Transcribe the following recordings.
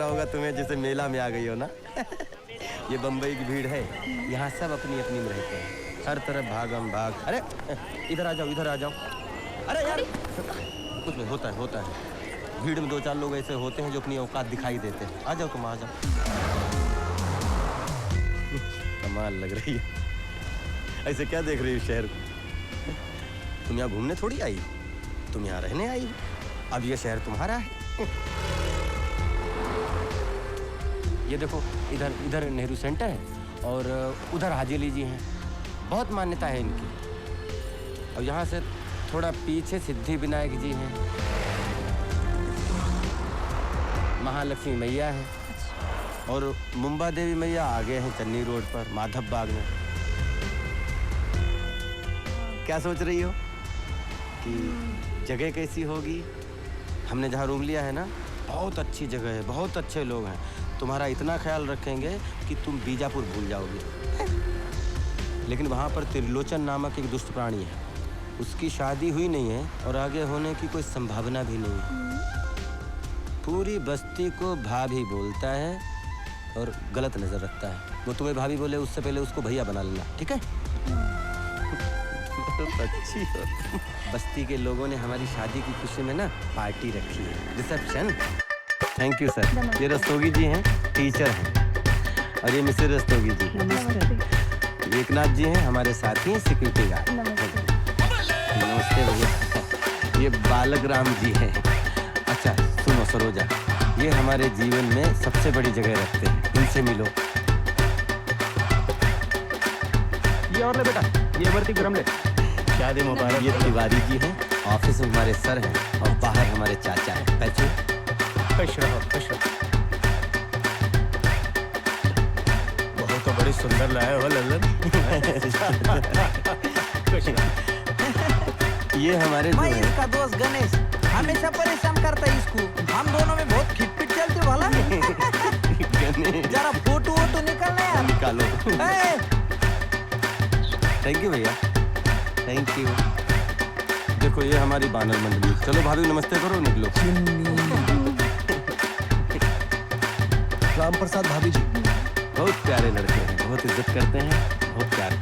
रहा होगा तुम्हें जैसे मेला में आ गई हो ना। ये बम्बई की भीड़ है, यहाँ सब अपनी अपनी में रहते हैं, हर तरफ भागम भाग। अरे इधर आ जाओ, इधर आ जाओ। अरे यार कुछ नहीं होता है। भीड़ में दो चार लोग ऐसे होते हैं जो अपनी औकात दिखाई देते हैं। आ जाओ तुम, आ जाओ। कमाल लग रही है। ऐसे क्या देख रही हो शहर को? तुम यहाँ घूमने थोड़ी आई, तुम यहाँ रहने आई हो। अब ये शहर तुम्हारा है। ये देखो, इधर नेहरू सेंटर है और उधर हाजी अली जी हैं। बहुत मान्यता है इनकी। और यहाँ से थोड़ा पीछे सिद्धि विनायक जी हैं, महालक्ष्मी मैया है और मुंबा देवी मैया आगे हैं चन्नी रोड पर माधव बाग में। क्या सोच रही हो कि जगह कैसी होगी? हमने जहाँ रूम लिया है ना, बहुत अच्छी जगह है, बहुत अच्छे लोग हैं। तुम्हारा इतना ख्याल रखेंगे कि तुम बीजापुर भूल जाओगे। लेकिन वहाँ पर त्रिलोचन नामक एक दुष्ट प्राणी है, उसकी शादी हुई नहीं है और आगे होने की कोई संभावना भी नहीं है। पूरी बस्ती को भाभी बोलता है और गलत नजर रखता है। वो तुम्हें भाभी बोले उससे पहले उसको भैया बना लेना, ठीक है? अच्छी हो। बस्ती के लोगों ने हमारी शादी की खुशी में ना पार्टी रखी है, रिसेप्शन। Thank you sir. ये रस्तोगी जी हैं, टीचर हैं। और ये मिसेस रस्तोगी जी। नमस्ते। एकनाथ जी हैं, हमारे साथी सिक्योरिटी गार्ड। नमस्ते भैया। ये बालक राम जी हैं। अच्छा सुनो सरोजा, ये हमारे जीवन में सबसे बड़ी जगह रखते हैं, इनसे मिलो। ये और ले बेटा, ये अमरती गरम ले। शादी मुबारक। ये तिवारी जी हैं, ऑफिस में हमारे सर हैं और बाहर हमारे चाचा हैं। पैचू खुश रहो, खुश रहो। बहुत तो बड़ी सुंदर लाए हो ललन। खुश रहो। ये हमारे मैं इसका दोस्त गणेश हमेशा परेशान करता है इसको। हम दोनों में बहुत खिटपिट चलते वाला। जरा फोटो वोटो निकालना यार। निकालो। थैंक यू भैया, थैंक यू। देखो ये हमारी बानर मंडली। चलो भाभी नमस्ते करो, निकलो। राम प्रसाद भाभी जी बहुत प्यारे लड़के हैं, बहुत इज्जत करते हैं, बहुत प्यार।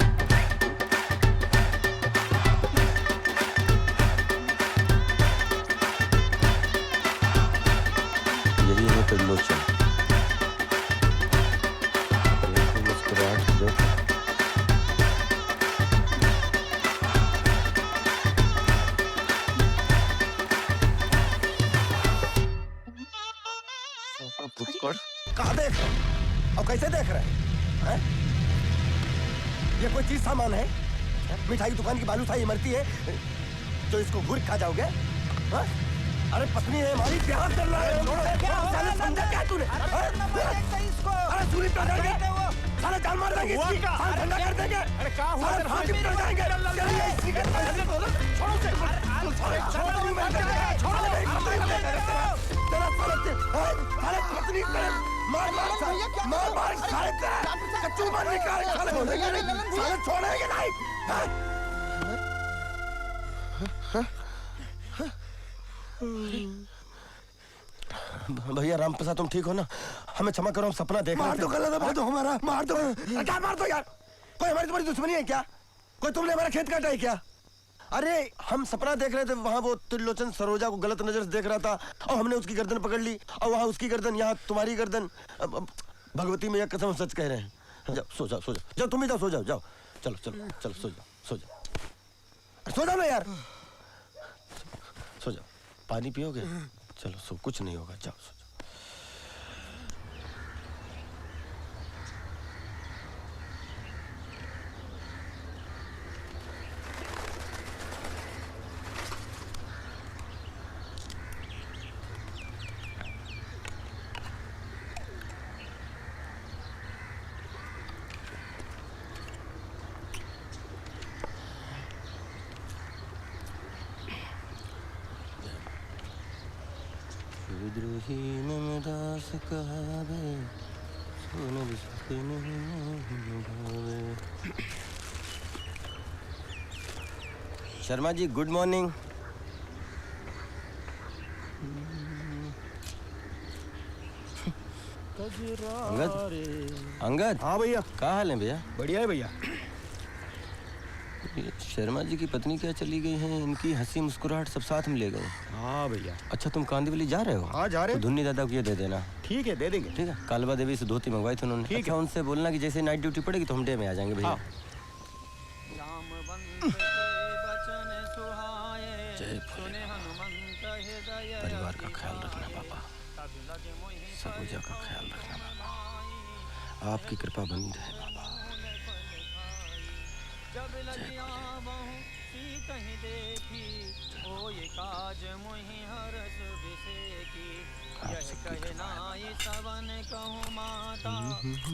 यही है त्रिलोचन। मुस्कुराहट दो। कहाँ देख रहे हैं? और कैसे देख रहे हैं? ये कोई चीज सामान है? मिठाई दुकान की बालूशाही इमरती है जो इसको घूर खा जाओगे? हा? अरे पत्नी है हमारी, प्यार कर रहा है। साले समझा क्या तूने? अरे सूली पे जाएंगे, साले जान मार देंगे इसकी, साले ठंडा कर देंगे। अरे क्या हुआ? साले फांसी पे जाएंगे। चलिए इसी के छोड़ो से, छोड़ो नहीं मैं करेगा, छोड़ो नहीं तेरा साले पत्नी पे मार साले कच्चू मार निकाल साले छोड़ेंगे नहीं। भैया राम प्रसाद तुम ठीक हो ना? हमें क्षमा करो, हम सपना देख रहे थे। मार दो हमारा, मार दो। क्या मार दो यार? कोई हमारी तुम्हारी दुश्मनी है क्या? कोई तुमने हमारा खेत काटा है क्या? अरे हम सपना देख रहे थे, वहाँ वो त्रिलोचन सरोजा को गलत नजर से देख रहा था और हमने उसकी गर्दन पकड़ ली और वहाँ उसकी गर्दन, यहाँ तुम्हारी गर्दन। भगवती मैया कसम सच कह रहे हैं। जाओ सो जाओ, सो जाओ, जाओ तुम भी जाओ, सो जाओ, जाओ चलो चलो चलो सो जाओ, सो जाओ, सो जाओ ना यार, सो जाओ। पानी पियोगे? चलो सो, कुछ नहीं होगा, जाओ सो जाओ। विद्रोही ममदास कहावे, सोने बिस्ते नहीं भावे। Sharma ji good morning. अंगद अंगद, हाँ भैया। क्या हाल है भैया? बढ़िया है भैया। ये शर्मा जी की पत्नी क्या चली गई हैं? इनकी हंसी मुस्कुराहट सब साथ में ले गए। हाँ भैया। अच्छा, तुम कांदिवली जा रहे हो? हाँ जा रहे तो धुन्नी दादा को ये दे देना। ठीक है, दे देंगे। ठीक है, कालबा देवी से धोती मंगवाई थी उन्होंने। ठीक अच्छा, है। उनसे बोलना कि जैसे नाइट ड्यूटी पड़ेगी तो हम डे में आ जाएंगे भैया। जय परिवार का ख्याल रखना पापा, सबूजा का ख्याल रखना पापा, आपकी कृपा बनी रहे पापा। जब लगिया बहु सी कहीं देखी ओ ये काज मोहि हरस बिसेकी यह कहना ये सवन कहूँ माता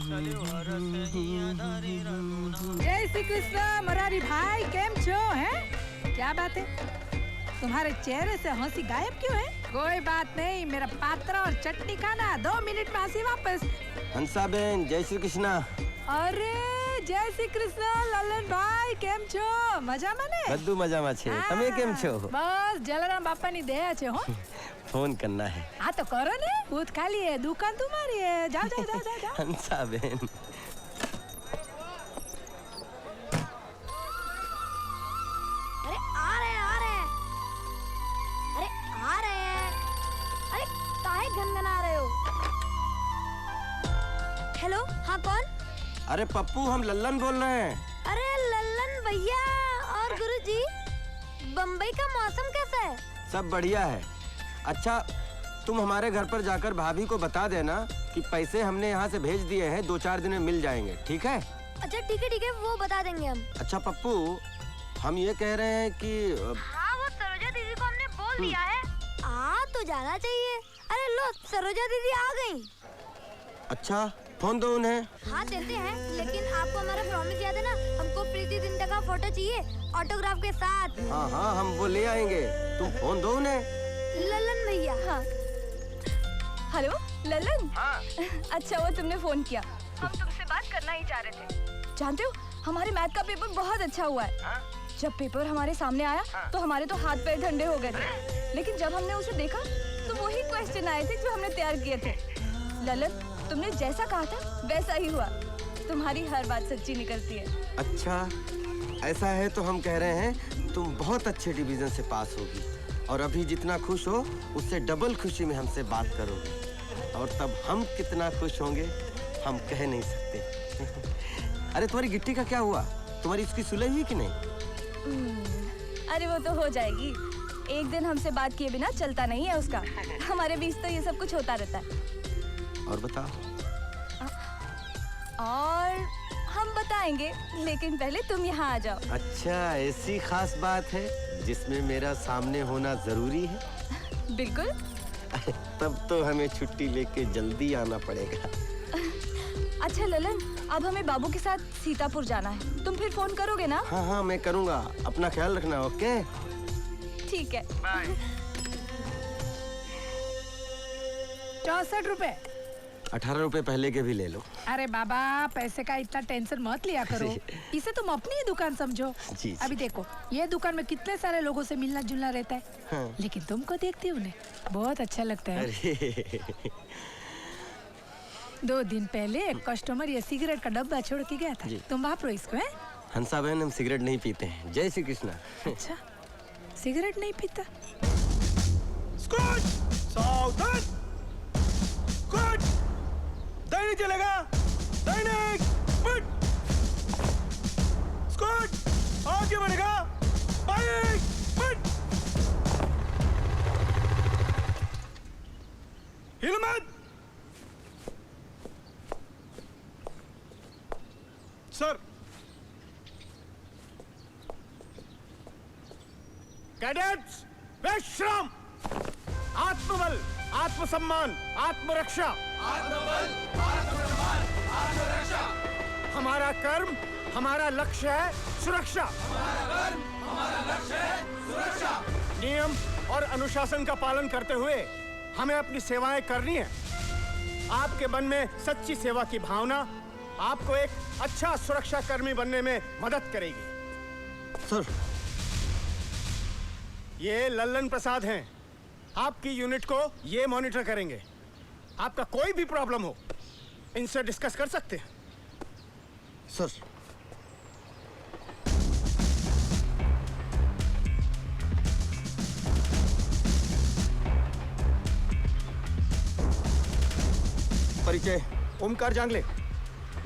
चलो हरस ही धरि रघुना। जय श्री कृष्ण मरारी भाई, केम छो हैं? क्या बात है, तुम्हारे चेहरे से हंसी गायब क्यों है? कोई बात नहीं, मेरा पात्रा और चटनी खाना, 2 मिनट में हंसी वापस। हंसा बहन, जय श्री कृष्णा। अरे जय श्री कृष्ण ललन भाई, केम छो? मजा माने? બધું મજામાં છે, તમે કેમ છો? बस जलाराम बापा ની दया છે हो। फोन करना है। हाँ तो करो ने, दूध खाली है, दुकान तुम्हारी है, जाओ जाओ जाओ जाओ, जाओ। हंसा बहन, अरे आ रहे हैं, आ रहे हैं, अरे आ रहे हैं, अरे काहे गनगना रहे हो? हेलो, हाँ कौन? अरे पप्पू, हम लल्लन बोल रहे हैं। अरे लल्लन भैया और गुरुजी, बम्बई का मौसम कैसा है? सब बढ़िया है। अच्छा, तुम हमारे घर पर जाकर भाभी को बता देना कि पैसे हमने यहाँ से भेज दिए हैं, 2-4 दिन में मिल जाएंगे, ठीक है? अच्छा ठीक है, वो बता देंगे हम। अच्छा पप्पू, हम ये कह रहे हैं कि हाँ, वो सरोजा दीदी को हमने बोल दिया है, आ तो जाना चाहिए। अरे लो, सरोजा दीदी आ गई। अच्छा, फोन दो उन्हें। हाँ देते हैं, लेकिन आपको हमारा प्रॉमिस याद है ना, हमको प्रीति जिंटा का फोटो चाहिए ऑटोग्राफ के साथ। हाँ हाँ, हम वो ले आएंगे, तुम फोन दो उन्हें। ललन भैया। हाँ। हेलो ललन। हाँ। अच्छा वो तुमने फोन किया, हम तुमसे बात करना ही चाह रहे थे। जानते हो, हमारे मैथ का पेपर बहुत अच्छा हुआ है। हाँ? जब पेपर हमारे सामने आया तो हमारे तो हाथ पैर ठंडे हो गए थे, लेकिन जब हमने उसे देखा तो वही क्वेश्चन आए थे जो हमने तैयार किए थे। ललन, तुमने जैसा कहा था वैसा ही हुआ, तुम्हारी हर बात सच्ची निकलती है। अच्छा, ऐसा है तो हम कह रहे हैं तुम बहुत अच्छे डिवीजन से पास होगी और अभी जितना खुश हो उससे डबल खुशी में हमसे बात करोगे, और तब हम कितना खुश होंगे हम कह नहीं सकते। अरे तुम्हारी गिट्टी का क्या हुआ? तुम्हारी उसकी सुलह हुई कि नहीं? अरे वो तो हो जाएगी, एक दिन हमसे बात किए बिना चलता नहीं है उसका। हमारे बीच तो ये सब कुछ होता रहता है। और बताओ। और हम बताएंगे, लेकिन पहले तुम यहाँ आ जाओ। अच्छा, ऐसी खास बात है जिसमें मेरा सामने होना जरूरी है? बिल्कुल। तब तो हमें छुट्टी लेके जल्दी आना पड़ेगा। अच्छा ललन, अब हमें बाबू के साथ सीतापुर जाना है, तुम फिर फोन करोगे ना? हाँ हाँ, मैं करूँगा, अपना ख्याल रखना। ओके, ठीक है। 64 रुपए। 18 रुपए पहले के भी ले लो। अरे बाबा, पैसे का इतना टेंशन मत लिया करो, इसे तुम अपनी ही दुकान समझो। जी। अभी देखो, ये दुकान में कितने सारे लोगों से मिलना जुलना रहता है। हाँ। लेकिन तुमको देखती हूँ बहुत अच्छा लगता है। अरे 2 दिन पहले एक कस्टमर ये सिगरेट का डब्बा छोड़ के गया था, तुम वापरो इसको है? हंसा बहन, हम सिगरेट नहीं पीते हैं। जय श्री कृष्णा। अच्छा, सिगरेट नहीं पीता? स्कूट! सावधान! स्कूट! दैनिक चलेगा, दैनिक! फुट! स्कूट! आगे बढ़ेगा, बाइक! फुट! हिल मत! सर, कैडेट्स, विश्राम! आत्मबल, आत्मसम्मान, आत्मरक्षा। आत्मबल, आत्मसम्मान, आत्मरक्षा। हमारा कर्म, हमारा लक्ष्य है सुरक्षा। हमारा कर्म, हमारा लक्ष्य है सुरक्षा। नियम और अनुशासन का पालन करते हुए हमें अपनी सेवाएं करनी है। आपके मन में सच्ची सेवा की भावना आपको एक अच्छा सुरक्षा कर्मी बनने में मदद करेगी। सर, ये लल्लन प्रसाद हैं, आपकी यूनिट को ये मॉनिटर करेंगे। आपका कोई भी प्रॉब्लम हो इनसे डिस्कस कर सकते हैं। सर परिचय ओमकार जांगले,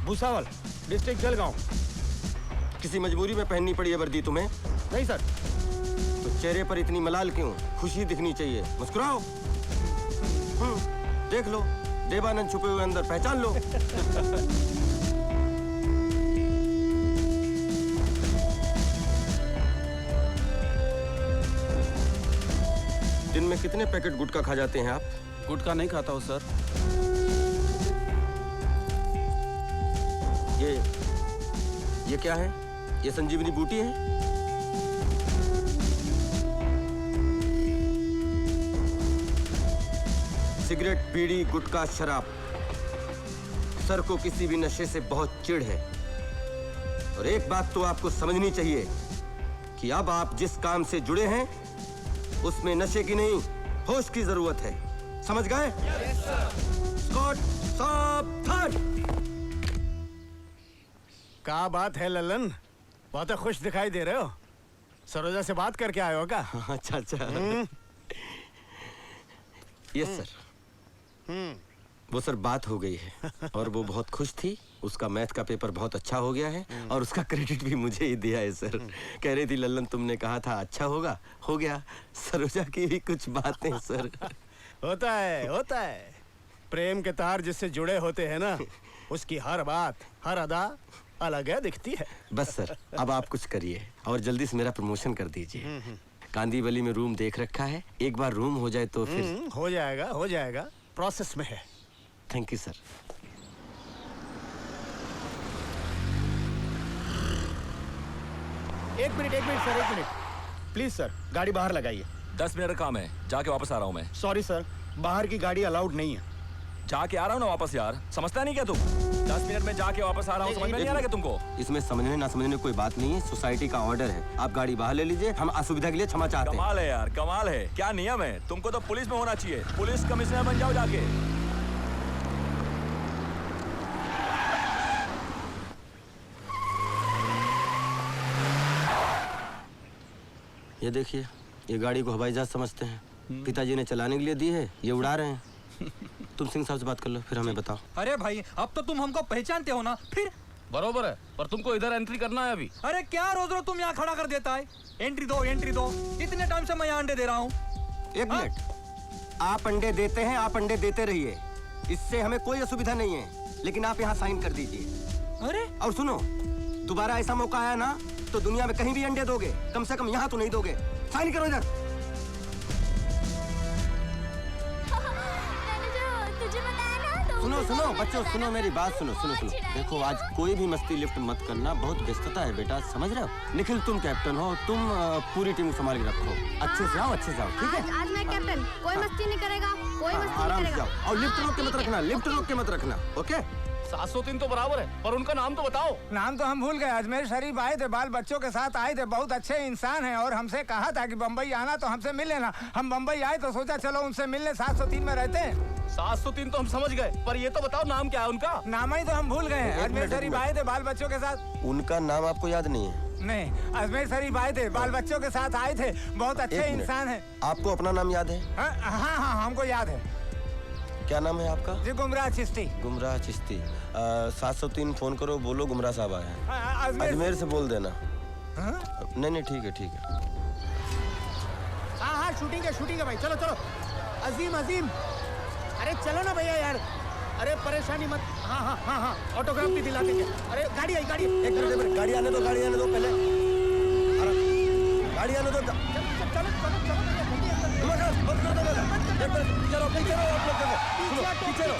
भूसावल, डिस्ट्रिक्ट जलगांव। किसी मजबूरी में पहननी पड़ी है वर्दी तुम्हें? नहीं सर। तो चेहरे पर इतनी मलाल क्यों? खुशी दिखनी चाहिए, मुस्कुराओ। देख लो, देवानंद छुपे हुए अंदर पहचान लो। दिन में कितने पैकेट गुटखा खा जाते हैं आप? गुटखा नहीं खाता हूँ सर। ये क्या है? ये संजीवनी बूटी है? सिगरेट, बीड़ी, गुटखा, शराब। सर को किसी भी नशे से बहुत चिढ़ है। और एक बात तो आपको समझनी चाहिए कि अब आप जिस काम से जुड़े हैं उसमें नशे की नहीं, होश की जरूरत है। समझ गए? स्कॉट, सावधान। क्या बात है ललन, बहुत खुश दिखाई दे रहे हो। सरोजा से बात करके आए हो क्या? अच्छा अच्छा। Yes sir. वो सर बात हो गई है और वो बहुत खुश थी। उसका मैथ का पेपर बहुत अच्छा हो गया है और उसका क्रेडिट भी मुझे ही दिया है सर। कह रही थी ललन तुमने कहा था अच्छा होगा, हो गया। सरोजा की भी कुछ बातें सर। होता है। प्रेम के तार जिससे जुड़े होते हैं ना, उसकी हर बात, हर अदा अलग है, दिखती है। बस सर, अब आप कुछ करिए और जल्दी से मेरा प्रमोशन कर दीजिए। कांदीवली में रूम देख रखा है, एक बार रूम हो जाए तो फिर हो जाएगा, प्रोसेस में है। Thank you sir. एक मिनट सर, एक मिनट प्लीज सर, गाड़ी बाहर लगाइए। 10 मिनट का काम है, जाके वापस आ रहा हूँ मैं। सॉरी सर, बाहर की गाड़ी अलाउड नहीं है। जाके आ रहा हूँ ना वापस यार, समझता नहीं क्या तुम? 10 मिनट में जाके वापस आ रहा हूँ, समझ में नहीं आ रहा क्या तुमको? इसमें समझने ना समझने कोई बात नहीं है, सोसाइटी का ऑर्डर है। आप गाड़ी बाहर ले लीजिए, हम असुविधा के लिए क्षमा चाहते हैं। कमाल है यार, कमाल है। क्या नियम है? तुमको तो पुलिस में होना चाहिए, पुलिस कमिश्नर बन जाओ जाके। ये देखिए, ये गाड़ी को हवाई जहाज समझते हैं। पिताजी ने चलाने के लिए दी है, ये उड़ा रहे हैं। तुम सिंह साहब से बात कर लो, फिर हमें बताओ। अरे भाई, अब तो तुम हमको पहचानते हो ना? फिर बरोबर है, पर तुमको इधर एंट्री करना है अभी। अरे क्या रोज रोज तुम यहाँ खड़ा कर देता है? एंट्री दो। इतने टाइम से मैं यहाँ अंडे दे रहा हूँ। एक मिनट, आप अंडे देते हैं, आप अंडे देते रहिए, इससे हमें कोई असुविधा नहीं है, लेकिन आप यहाँ साइन कर दीजिए। अरे और सुनो, दोबारा ऐसा मौका आया ना तो दुनिया में कहीं भी अंडे दोगे, कम से कम यहाँ तो नहीं दोगे। साइन करो इधर। सुनो बच्चों, सुनो मेरी बात, सुनो। देखो, आज कोई भी मस्ती लिफ्ट मत करना, बहुत व्यस्तता है बेटा, समझ रहे हो? निखिल तुम कैप्टन हो, तुम पूरी टीम संभाल के रखो। अच्छे से आओ। ठीक है? आज मैं कैप्टन, कोई मस्ती नहीं करेगा, कोई मस्ती नहीं आराम से करेगा। जाओ और लिफ्ट रोक के मत रखना, ओके? 703 तो बराबर है, पर उनका नाम तो बताओ। नाम तो हम भूल गए। अजमेर शरीफ आए थे, बाल बच्चों के साथ आए थे, बहुत अच्छे इंसान हैं और हमसे कहा था कि बम्बई आना तो हमसे मिल लेना। हम बम्बई आए तो सोचा चलो उनसे मिलने। 703 में रहते हैं। 703 तो हम समझ गए, पर ये तो बताओ नाम क्या है उनका? नाम ही तो हम भूल गए हैं। अजमेर शरीफ आए थे बाल बच्चों के साथ। उनका नाम आपको याद नहीं है? नहीं, अजमेर शरीफ आए थे, बाल बच्चों के साथ आए थे, बहुत अच्छे इंसान हैं। आपको अपना नाम याद है? हाँ, हमको याद है। क्या नाम है आपका? जी, गुमराह चिश्ती। 703 फोन करो, बोलो गुमराह साहब आए हैं। अजमेर से बोल देना। नहीं ठीक है। हाँ, शूटिंग है भाई, चलो। अजीम, अरे चलो ना भैया यार, अरे परेशानी मत। हाँ, ऑटोग्राफ भी दिला देंगे। अरे गाड़ी आई, एक मिनट, गाड़ी आने दो पहले। गाड़ी आने दो। चलो पीछे रहो आप लोग, पीछे रहो।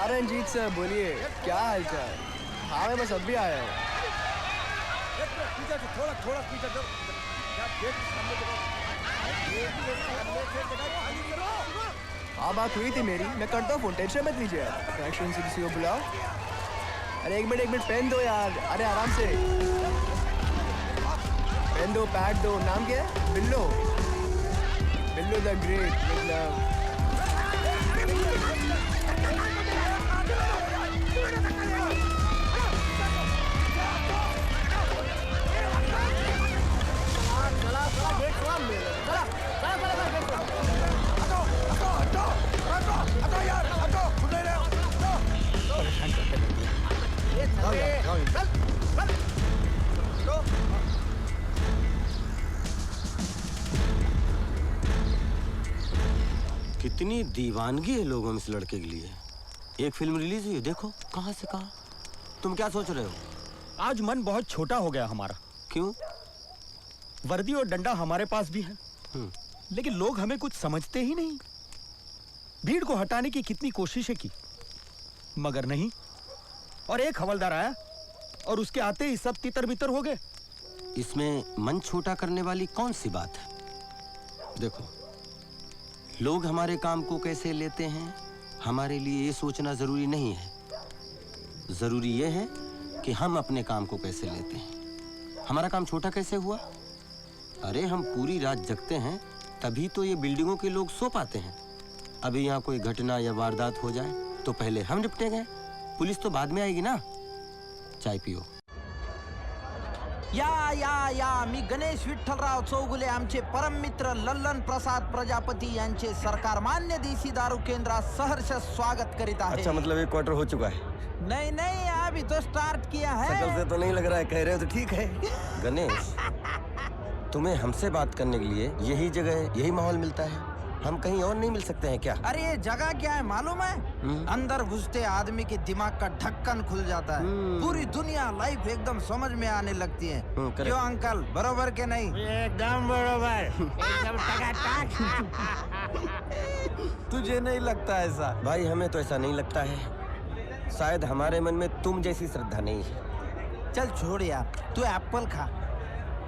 अरे रंजीत सर बोलिए, क्या हाल चाल? हाँ, मैं बस अभी आया हूँ। थोड़ा पीछे जाओ। हाँ, बात हुई थी मेरी, मैं करता हूँ फोन, टेंशन मत लीजिए। कनेक्शन से किसी को बुलाओ। अरे एक मिनट पेन दो यार। अरे आराम से पेन दो, पैड दो। नाम क्या है? बिल्लो। बिल्लो द ग्रेट विद लव। कितनी दीवानगी है लोगों में इस लड़के के लिए। एक फिल्म रिलीज हुई, देखो कहां से कहां। तुम क्या सोच रहे हो? आज मन बहुत छोटा हो गया हमारा। क्यों? वर्दी और डंडा हमारे पास भी है, लेकिन लोग हमें कुछ समझते ही नहीं। भीड़ को हटाने की कितनी कोशिशें की, मगर नहीं। और एक हवलदार आया और उसके आते ही सब तितर बितर हो गए। इसमें मन छोटा करने वाली कौन सी बात है? देखो, लोग हमारे काम को कैसे लेते हैं हमारे लिए ये सोचना जरूरी नहीं है। जरूरी ये है कि हम अपने काम को कैसे लेते हैं। हमारा काम छोटा कैसे हुआ? अरे हम पूरी रात जगते हैं तभी तो ये बिल्डिंगों के लोग सो पाते हैं। अभी यहाँ कोई घटना या वारदात हो जाए तो पहले हम निपटेंगे, पुलिस तो बाद में आएगी ना। चाय पियो। या मी गणेश विठ्ठलराव चौगुले आमचे परम मित्र लल्लन प्रसाद प्रजापती यांचे सरकार मान्य देसी दारू केंद्रात सहर्ष स्वागत करीत आहे। अच्छा, मतलब एक क्वार्टर हो चुका है? नहीं नहीं, अभी तो स्टार्ट किया है। शकल से तो नहीं लग रहा है, कह रहे हो तो ठीक है। गणेश, तुम्हें हमसे बात करने के लिए यही जगह, यही माहौल मिलता है? हम कहीं और नहीं मिल सकते हैं क्या? अरे ये जगह क्या है मालूम है? अंदर घुसते आदमी के दिमाग का ढक्कन खुल जाता है। पूरी दुनिया लाइफ एकदम समझ में आने लगती है। क्यों अंकल, बरोबर के नहीं? एकदम बरोबर, एकदम टकाटक। तुझे नहीं लगता ऐसा? भाई हमें तो ऐसा नहीं लगता है। शायद हमारे मन में तुम जैसी श्रद्धा नहीं है। चल छोड़ यार, तू एप्पल खा।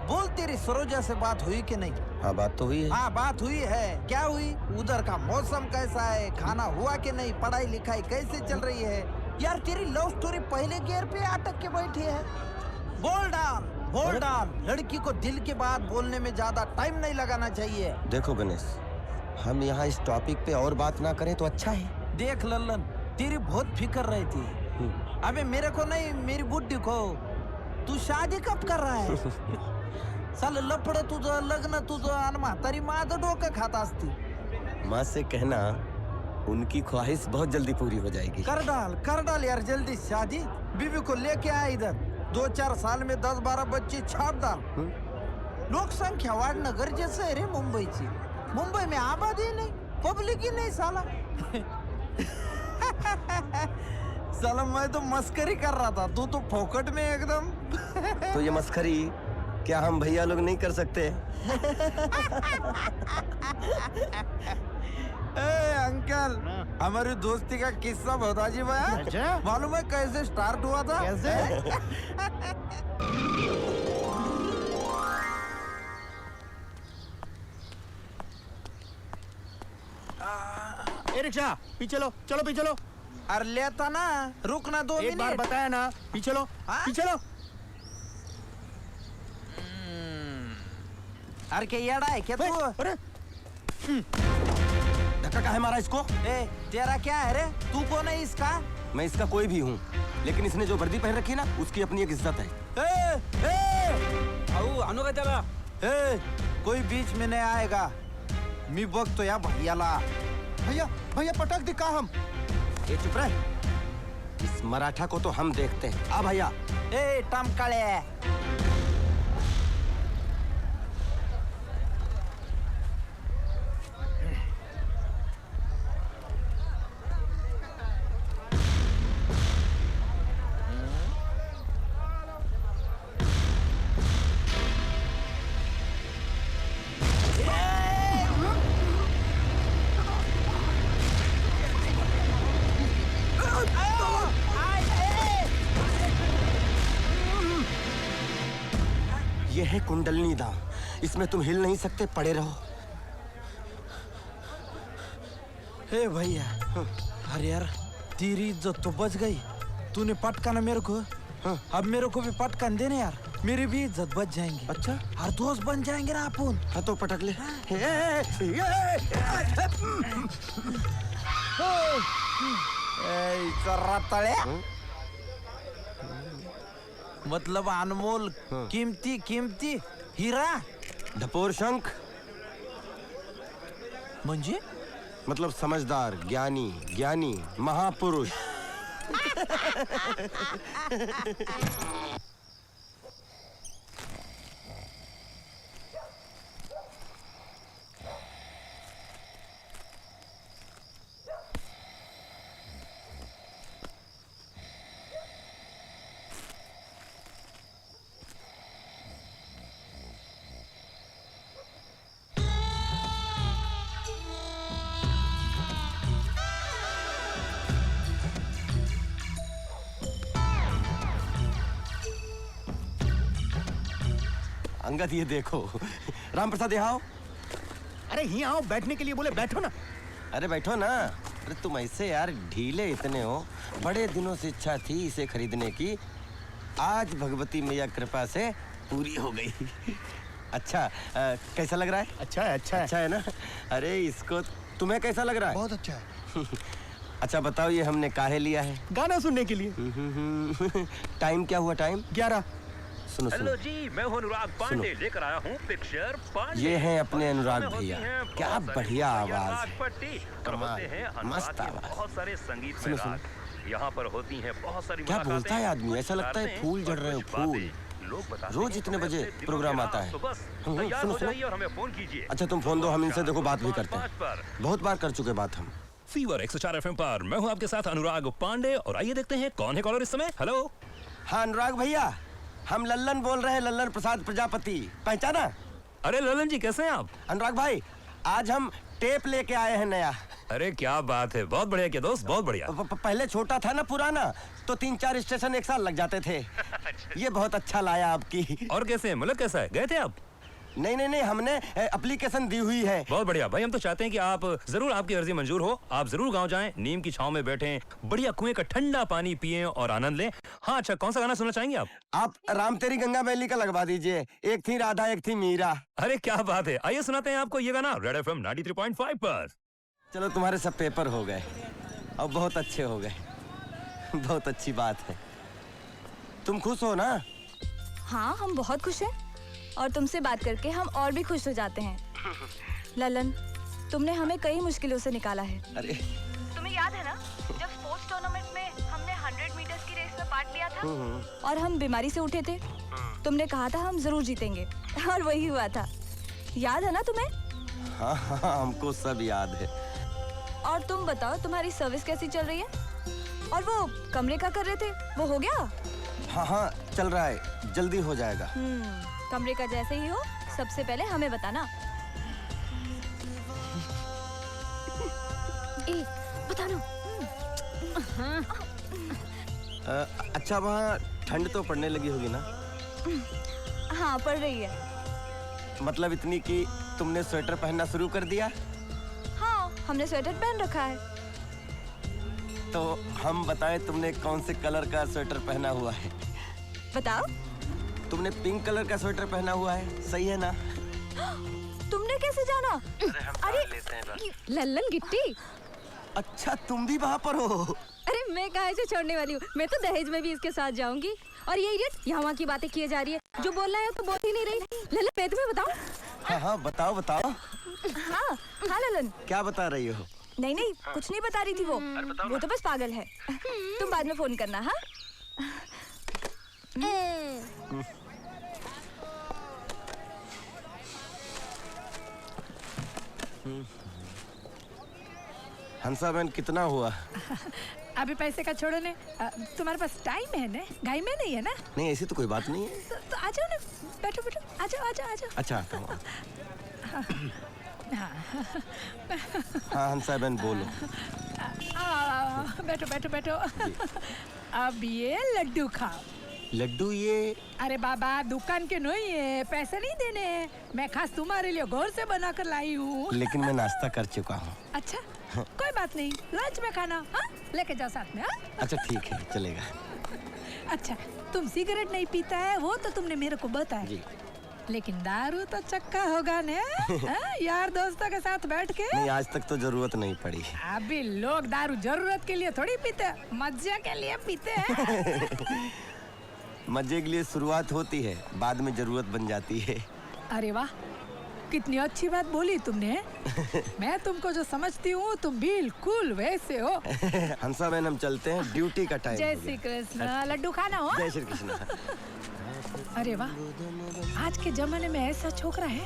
बोल, तेरी सरोजा से बात हुई कि नहीं? हाँ, बात तो हुई है। हाँ, बात हुई है। क्या हुई? उधर का मौसम कैसा है, खाना हुआ कि नहीं, पढ़ाई लिखाई कैसे चल रही है? यार तेरी लव स्टोरी पहले गियर पे अटक के बैठी है। बोल डाल, बोल डाल। लड़की को दिल की बात बोलने में ज्यादा टाइम नहीं लगाना चाहिए। देखो गणेश, हम यहाँ इस टॉपिक पे और बात ना करें तो अच्छा है। देख लल्लन, तेरी बहुत फिक्र रहती। अबे मेरे को नहीं, मेरी बुड्ढी को। तू शादी कब कर रहा है? साले लफड़ तुझं, लग्न तुझं, आणि म्हातारी माझं डोकं खात असती। माँ से कहना उनकी ख्वाहिश बहुत जल्दी पूरी हो जाएगी। कर डाल यार जल्दी शादी। बीबी को लेके आया इधर, 2-4 साल में 10-12 बच्चे छाप डाल। लोकसंख्या वाढणं गरजेचं आहे रे मुंबईची। मुंबई में आबादी नहीं, पब्लिक ही नहीं साला। साला मैं तो मस्करी कर रहा था, तू तो फोकट में एकदम। तो ये मस्करी क्या हम भैया लोग नहीं कर सकते? अंकल, हमारी दोस्ती का किस्सा बता जी भैया। मालूम है कैसे स्टार्ट हुआ था? कैसे? ए रिक्शा, पीछे लो, चलो पीछे लो। अरे लेता ना, रुकना 2 मिनट। एक बार बताया ना, पीछे लो, पीछे लो। अरे क्या येड़ा है क्या तू? अरे धक्का काहे मारा इसको? ए, तेरा क्या है रे? तू कौन है इसका? मैं इसका कोई भी हूँ, लेकिन इसने जो वर्दी पहन रखी है ना, उसकी अपनी एक इज्जत है। आणू का त्याला? कोई बीच में नहीं आएगा। मी बघतो या भैयाला। भैया, भैया पटक दी का हम? ये चुप रह। इस मराठा को तो हम देखते हैं। आ भैया। ए टमकाळे। ये है कुंडलनी दाम, इसमें तुम हिल नहीं सकते, पड़े रहो। हे भैया, अरे यार तेरी इज्जत तो बच गई। तूने पटकाना मेरे को, अब मेरे को भी पटकान देने यार। मेरी भी इज्जत बच जाएंगी। अच्छा, हर दोस्त बन जाएंगे ना अपन। हाँ तो पटक ले। मतलब अनमोल कीमती कीमती हीरा ढपोर शंख म्हणजे मतलब समझदार, ज्ञानी, ज्ञानी महापुरुष। अंगद ये देखो, राम प्रसाद यहाँ आओ। अरे यहाँ आओ, बैठने के लिए बोले, बैठो ना। अरे बैठो ना। अरे तुम ऐसे यार ढीले इतने हो, बड़े दिनों से इच्छा थी इसे खरीदने की, आज भगवती मैया कृपा से पूरी हो गई। अच्छा कैसा लग रहा है? अच्छा है, अच्छा है। अच्छा है ना? अरे इसको तुम्हें कैसा लग रहा है? बहुत अच्छा है। अच्छा बताओ ये हमने काहे लिया है? गाना सुनने के लिए। टाइम क्या हुआ? टाइम 11। सुनो हेलो जी, मैं हूँ अनुराग पांडे, लेकर आया हूँ पिक्चर पांडे। ये हैं अपने अनुराग भैया, क्या बढ़िया आवाज, मस्त आवाज, बहुत सारे संगीत में राग। यहाँ पर होती हैं बहुत सारी। क्या बोलता है आदमी, ऐसा लगता है फूल जड़ रहे हो, फूल। रोज इतने बजे प्रोग्राम आता है। सुनो सुनो, और हमें फोन कीजिए। अच्छा तुम फोन दो, हम इनसे देखो बात भी करते हैं, बहुत बार कर चुके बात हम। फीवर 104 FM पर मैं हूँ आपके साथ अनुराग पांडे, और आइए देखते हैं कौन है कॉलर इस समय। हेलो। हाँ अनुराग भैया, हम लल्लन बोल रहे हैं, लल्लन प्रसाद प्रजापति, पहचाना? अरे लल्लन जी कैसे हैं आप? अनुराग भाई आज हम टेप लेके आए हैं नया। अरे क्या बात है, बहुत बढ़िया किया दोस्त, बहुत बढ़िया। पहले छोटा था ना पुराना, तो 3-4 स्टेशन एक साल लग जाते थे। ये बहुत अच्छा लाया आपकी। और कैसे है, मतलब कैसा है, गए थे आप? नहीं, हमने एप्लीकेशन दी हुई है। बहुत बढ़िया भाई, हम तो चाहते हैं कि आप जरूर, आपकी अर्जी मंजूर हो, आप जरूर गांव जाएं, नीम की छांव में बैठें, बढ़िया कुएं का ठंडा पानी पिएं और आनंद लें। हाँ अच्छा, कौन सा गाना सुनना चाहेंगे आप? आप राम तेरी गंगा मैली का लगवा दीजिए, एक थी राधा एक थी मीरा। अरे क्या बात है, आइए सुनाते हैं आपको ये गाना रेड FM 93.5 पर। चलो तुम्हारे सब पेपर हो गए और बहुत अच्छे हो गए, बहुत अच्छी बात है। तुम खुश हो ना? हाँ हम बहुत खुश हैं, और तुमसे बात करके हम और भी खुश हो जाते हैं। ललन, तुमने हमें कई मुश्किलों से निकाला है। अरे तुम्हें याद है ना, जब स्पोर्ट्स टूर्नामेंट में हमने 100 मीटर्स की रेस में पार्ट लिया था और हम बीमारी से उठे थे, तुमने कहा था हम जरूर जीतेंगे, और वही हुआ था। याद है ना तुम्हें? हाँ, हमको सब याद है। और तुम बताओ, तुम्हारी सर्विस कैसी चल रही है? और वो कमरे का कर रहे थे, वो हो गया? हाँ चल रहा है, जल्दी हो जाएगा। कमरे का जैसे ही हो, सबसे पहले हमें बताना। बता दो। अच्छा वहाँ ठंड तो पड़ने लगी होगी ना? हाँ पड़ रही है। मतलब इतनी कि तुमने स्वेटर पहनना शुरू कर दिया? हाँ हमने स्वेटर पहन रखा है। तो हम बताएं तुमने कौन से कलर का स्वेटर पहना हुआ है? बताओ। तुमने पिंक कलर का स्वेटर पहना हुआ है, सही है ना? तुमने कैसे जाना? अरे लल्लन गिट्टी। अच्छा तुम भी वहाँ पर हो? अरे मैं कहाँ से छोड़ने वाली हूँ, मैं तो दहेज में भी इसके साथ जाऊंगी। और ये इडियट यहाँ वहाँ की बातें किए जा रही है, जो बोलना है तो बोल ही नहीं रही। लल्लन मैं तुम्हें बताऊँ? हाँ बताओ। हाँ लल्लन। क्या बता रही हो? नहीं कुछ नहीं बता रही थी वो तो बस पागल है। तुम बाद में फोन करना। हाँ हंसा बहन कितना हुआ? अभी पैसे का छोड़ो ने, तुम्हारे पास टाइम है ना, गाय में नहीं है ना? नहीं ऐसी तो कोई बात नहीं है। तो आ जाओ ना, बैठो आ जाओ। अच्छा आता हूँ। हाँ हंसा बहन बोलो। बैठो। अब ये लड्डू खाओ। लड्डू? ये अरे बाबा दुकान के नहीं है, पैसे नहीं देने, मैं खास तुम्हारे लिए घर से बना कर लाई हूँ। लेकिन मैं नाश्ता कर चुका हूँ। अच्छा कोई बात नहीं, लंच में खाना। हाँ लेके जाओ साथ में। हाँ अच्छा ठीक है चलेगा। अच्छा, तुम सिगरेट नहीं पीता है वो तो तुमने मेरे को बताया जी। लेकिन दारू तो चक्का होगा ने यार दोस्तों के साथ बैठ के। नहीं, आज तक तो जरूरत नहीं पड़ी। अभी लोग दारू जरूरत के लिए थोड़ी पीते हैं, मजे के लिए पीते हैं। मजे के लिए शुरुआत होती है, बाद में जरूरत बन जाती है। अरे वाह, कितनी अच्छी बात बोली तुमने। मैं तुमको जो समझती हूँ तुम बिल्कुल वैसे हो। हंसा बहन, हम चलते हैं, ड्यूटी का टाइम। जय श्री कृष्ण। लड्डू खाना हो? जय श्री कृष्ण। अरे वाह, आज के जमाने में ऐसा छोकरा है,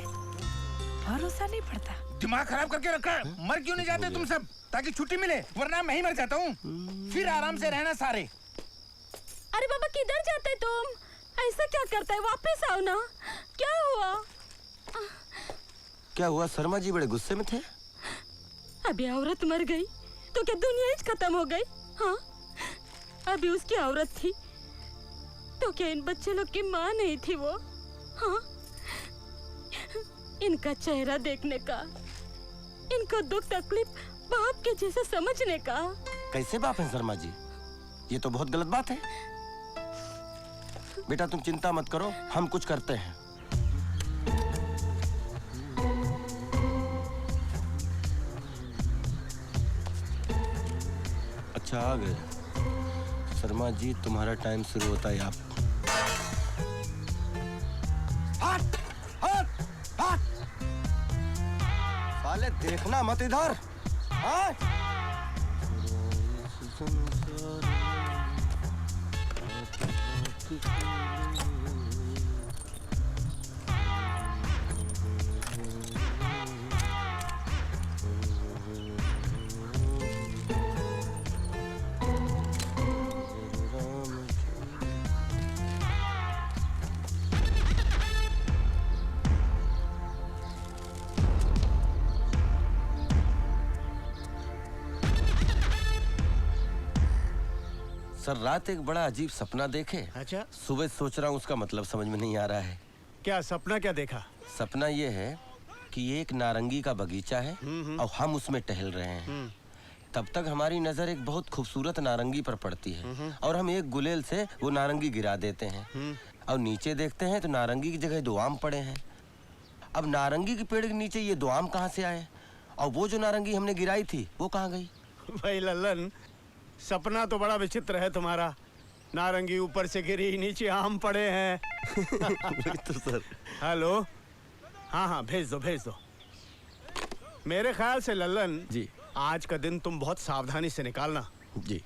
भरोसा नहीं पड़ता। दिमाग खराब करके रखा है। मर क्यों नहीं जाते तुम सब, ताकि छुट्टी मिले, वरना मैं ही मर जाता हूँ। फिर आराम से रहना सारे। अरे बाबा किधर जाते तुम? ऐसा क्या करता है? वापस आओ ना। क्या हुआ? क्या हुआ? शर्मा जी बड़े गुस्से में थे। अभी औरत मर गई तो क्या दुनिया ही खत्म हो गई? हाँ, अभी उसकी औरत थी तो क्या इन बच्चे लोग की माँ नहीं थी वो? हाँ, इनका चेहरा देखने का, इनका दुख तकलीफ बाप के जैसे समझने का। कैसे बाप है शर्मा जी? ये तो बहुत गलत बात है। बेटा तुम चिंता मत करो, हम कुछ करते हैं। अच्छा आ गए शर्मा जी, तुम्हारा टाइम शुरू होता है। आप हट हट हट, साले देखना मत इधर। हट। सर, रात एक बड़ा अजीब सपना देखे। अच्छा। सुबह सोच रहा हूँ, उसका मतलब समझ में नहीं आ रहा है। क्या सपना क्या देखा? सपना ये है कि एक नारंगी का बगीचा है और हम उसमें टहल रहे हैं। तब तक हमारी नजर एक बहुत खूबसूरत नारंगी पर पड़ती है और हम एक गुलेल से वो नारंगी गिरा देते हैं और नीचे देखते हैं तो नारंगी की जगह 2 आम पड़े हैं। अब नारंगी के पेड़ के नीचे ये 2 आम कहाँ से आए और वो जो नारंगी हमने गिराई थी वो कहाँ गई? भाई लल्लन, सपना तो बड़ा विचित्र है तुम्हारा। नारंगी ऊपर से गिरी, नीचे आम पड़े हैं। तो सर। हेलो, हाँ, भेज दो। मेरे ख्याल से लल्लन जी, आज का दिन तुम बहुत सावधानी से निकालना जी।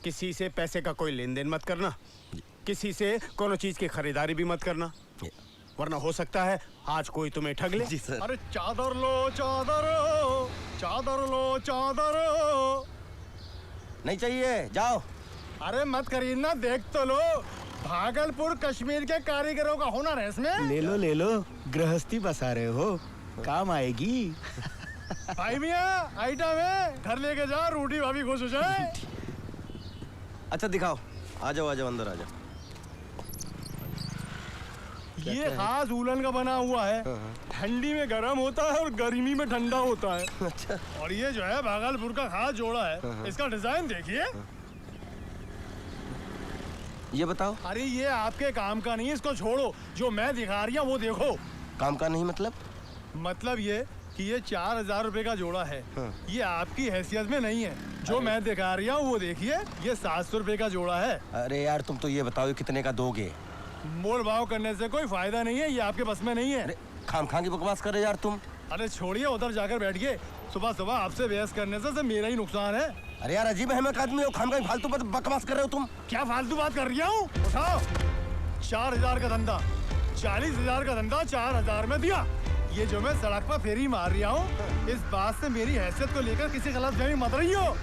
किसी से पैसे का कोई लेन देन मत करना, किसी से कोनो चीज की खरीदारी भी मत करना, वरना हो सकता है आज कोई तुम्हें ठग ले। जी सर। अरे चादर लो, चादर लो, चादर नहीं चाहिए, जाओ। अरे मत खरीदना, देख तो लो। भागलपुर कश्मीर के कारीगरों का हुनर है इसमें। ले लो, गृहस्थी बसा रहे हो, काम आएगी। भाई मियाँ, आइटम है, घर लेके जा, रोटी भाभी खुश हो जाए। अच्छा दिखाओ, आ जाओ अंदर आ जाओ। ये खास उलन का बना हुआ है, ठंडी में गर्म होता है और गर्मी में ठंडा होता है। अच्छा। और ये जो है भागलपुर का खास जोड़ा है, इसका डिजाइन देखिए। ये बताओ। अरे ये आपके काम का नहीं है, इसको छोड़ो। जो मैं दिखा रही हूँ वो देखो। काम का नहीं मतलब? मतलब ये कि ये 4000 रुपए का जोड़ा है। ये आपकी हैसियत में नहीं है। जो मैं दिखा रही हूँ वो देखिए, ये 700 रुपए का जोड़ा है। अरे यार तुम तो ये बताओ कितने का दोगे? मोल भाव करने से कोई फायदा नहीं है, ये आपके बस में नहीं है। अरे खाम की बकवास कर रहे यार तुम। अरे छोड़िए, उधर जाकर बैठिए। सुबह आपसे बहस करने से मेरा ही नुकसान है। अरे यार अजीब है, मैं आदमी हो, खाम फालतू बकवास कर रहे हो तुम। क्या फालतू बात कर रही हूँ? उठाओ। 4000 का धंधा, 40,000 का धंधा 4000 में दिया। ये जो मैं सड़क पर फेरी मार रहा हूँ, इस बात से मेरी हैसियत को लेकर किसी गलतफहमी मत रही हो।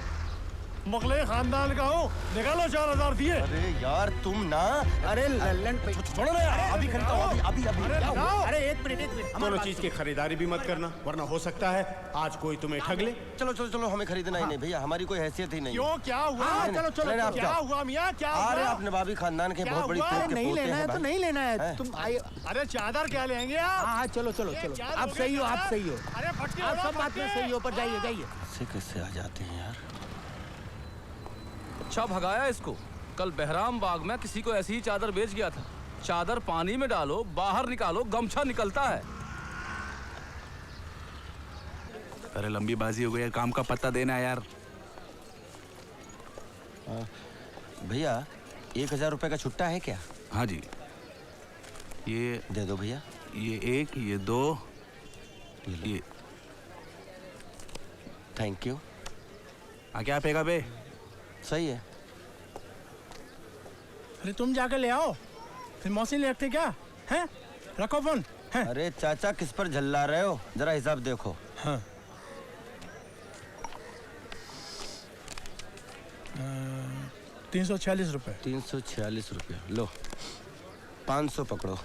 मुगले खानदान का हूँ, निकालो 4000 दिए। अरे यार तुम ना, अरे लल्लन छोड़ो ना यार, अभी खरीदता हूँ, अभी क्या हुआ? अरे एक मिनट दोनों चीज की खरीदारी भी मत करना, वरना हो सकता है आज कोई तुम्हें ठग ले। चलो, हमें खरीदना ही नहीं भैया, हमारी कोई हैसियत ही नहीं। क्यों, क्या हुआ? चलो, क्या हुआ मियाँ, क्या हुआ? अरे आप नवाबी खानदान के बहुत बड़ी तोप के नहीं पोते लेना है हैं तो नहीं लेना है, तुम आइए। अरे चादर क्या लेंगे आप? हाँ चलो, आप सही हो, आप सही हो। अरे फटके, आप सब बात में सही हो, पर जाइए। कैसे आ जाते हैं यार। अच्छा भगाया इसको। कल बहराम बाग में किसी को ऐसी ही चादर बेच गया था। चादर पानी में डालो, बाहर निकालो, गमछा निकलता है। अरे लंबी बाजी हो गई, काम का पता देना यार। भैया 1000 रुपए का छुट्टा है क्या? हाँ जी, ये दे दो भैया। ये 1, ये 2, ये। Thank you. क्या पेगा बे? सही है। अरे तुम जाकर ले आओ, फिर मौसी ले रखते क्या हैं? रखो फोन। अरे चाचा किस पर झल्ला रहे हो, जरा हिसाब देखो। हाँ। 346 रुपए। 346 रुपये लो, 500 पकड़ो।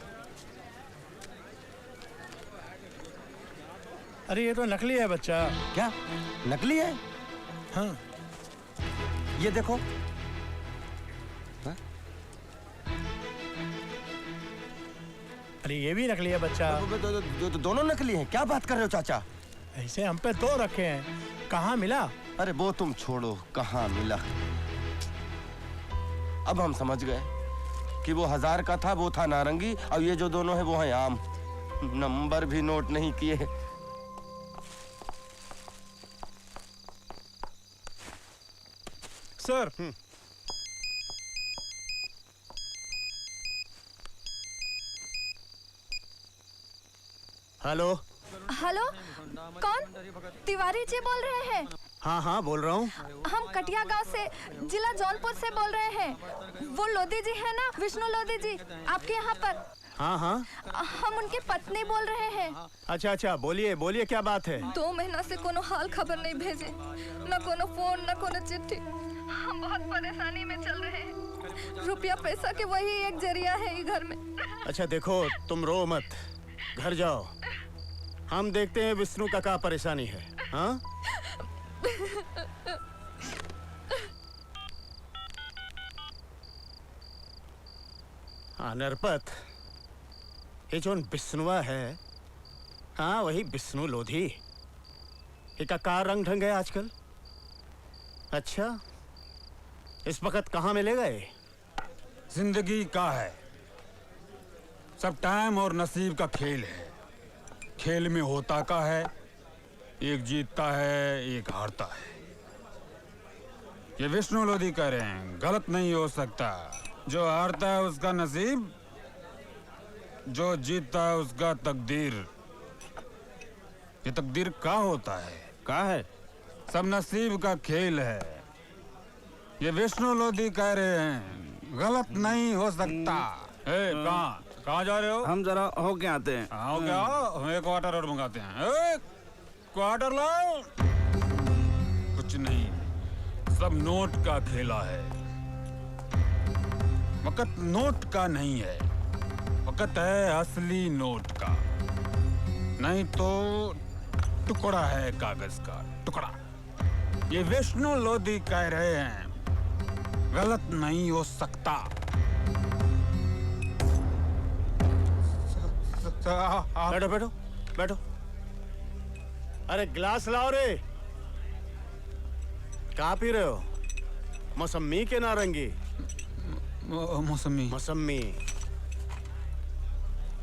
अरे ये तो नकली है बच्चा। क्या नकली है? हाँ। ये देखो। अरे ये भी नकली है बच्चा। दोनों नकली हैं। क्या बात कर रहे हो चाचा? ऐसे हम पे 2 रखे हैं, कहाँ मिला? अरे वो तुम छोड़ो, कहाँ मिला। अब हम समझ गए कि वो 1000 का था, वो था नारंगी, और ये जो दोनों हैं वो हैं आम। नंबर भी नोट नहीं किए। सर। हेलो। हेलो, कौन? तिवारी जी बोल रहे हैं? हाँ हाँ बोल रहा हूँ। हम कटिया गांव से, जिला जौनपुर से बोल रहे हैं। वो लोधी जी है ना, विष्णु लोधी जी, आपके यहाँ पर। हाँ हाँ। हम उनकी पत्नी बोल रहे हैं। अच्छा अच्छा, बोलिए बोलिए, क्या बात है? 2 महीना से कोनो हाल खबर नहीं भेजे, न कोनो फोन न कोनो चिट्ठी। हम बहुत परेशानी में चल रहे हैं। रुपया पैसा के वही एक जरिया है ये घर में। अच्छा देखो, तुम रो मत, घर जाओ, हम देखते हैं विष्णु का क्या परेशानी है। हाँ? हाँ नरपत, ये जो विष्णुआ है, हाँ वही विष्णु लोधी। इसका क्या रंग ढंग है आजकल? अच्छा, इस वक्त कहाँ मिलेगा ये? जिंदगी का है, सब टाइम और नसीब का खेल है। खेल में होता का है, एक जीतता है एक हारता है। ये विष्णु लोधी कह रहे हैं, गलत नहीं हो सकता। जो हारता है उसका नसीब, जो जीतता है उसका तकदीर। ये तकदीर का होता है? का है? सब नसीब का खेल है। ये विष्णु लोधी कह रहे हैं, गलत नहीं हो सकता। कहाँ जा रहे हो? हम जरा हो के आते हैं। हो क्या? हम एक क्वार्टर और मंगाते हैं। एक क्वार्टर लाओ। कुछ नहीं, सब नोट का खेला है। वक्त नोट का नहीं है, वक्त है असली नोट का। नहीं तो टुकड़ा है कागज का, टुकड़ा। ये विष्णु लोधी कह रहे हैं, गलत नहीं हो सकता। बैठो बैठो बैठो। अरे गिलास लाओ रे। क्या पी रहे हो? मौसमी के नारंगी? मौसमी। मौसमी।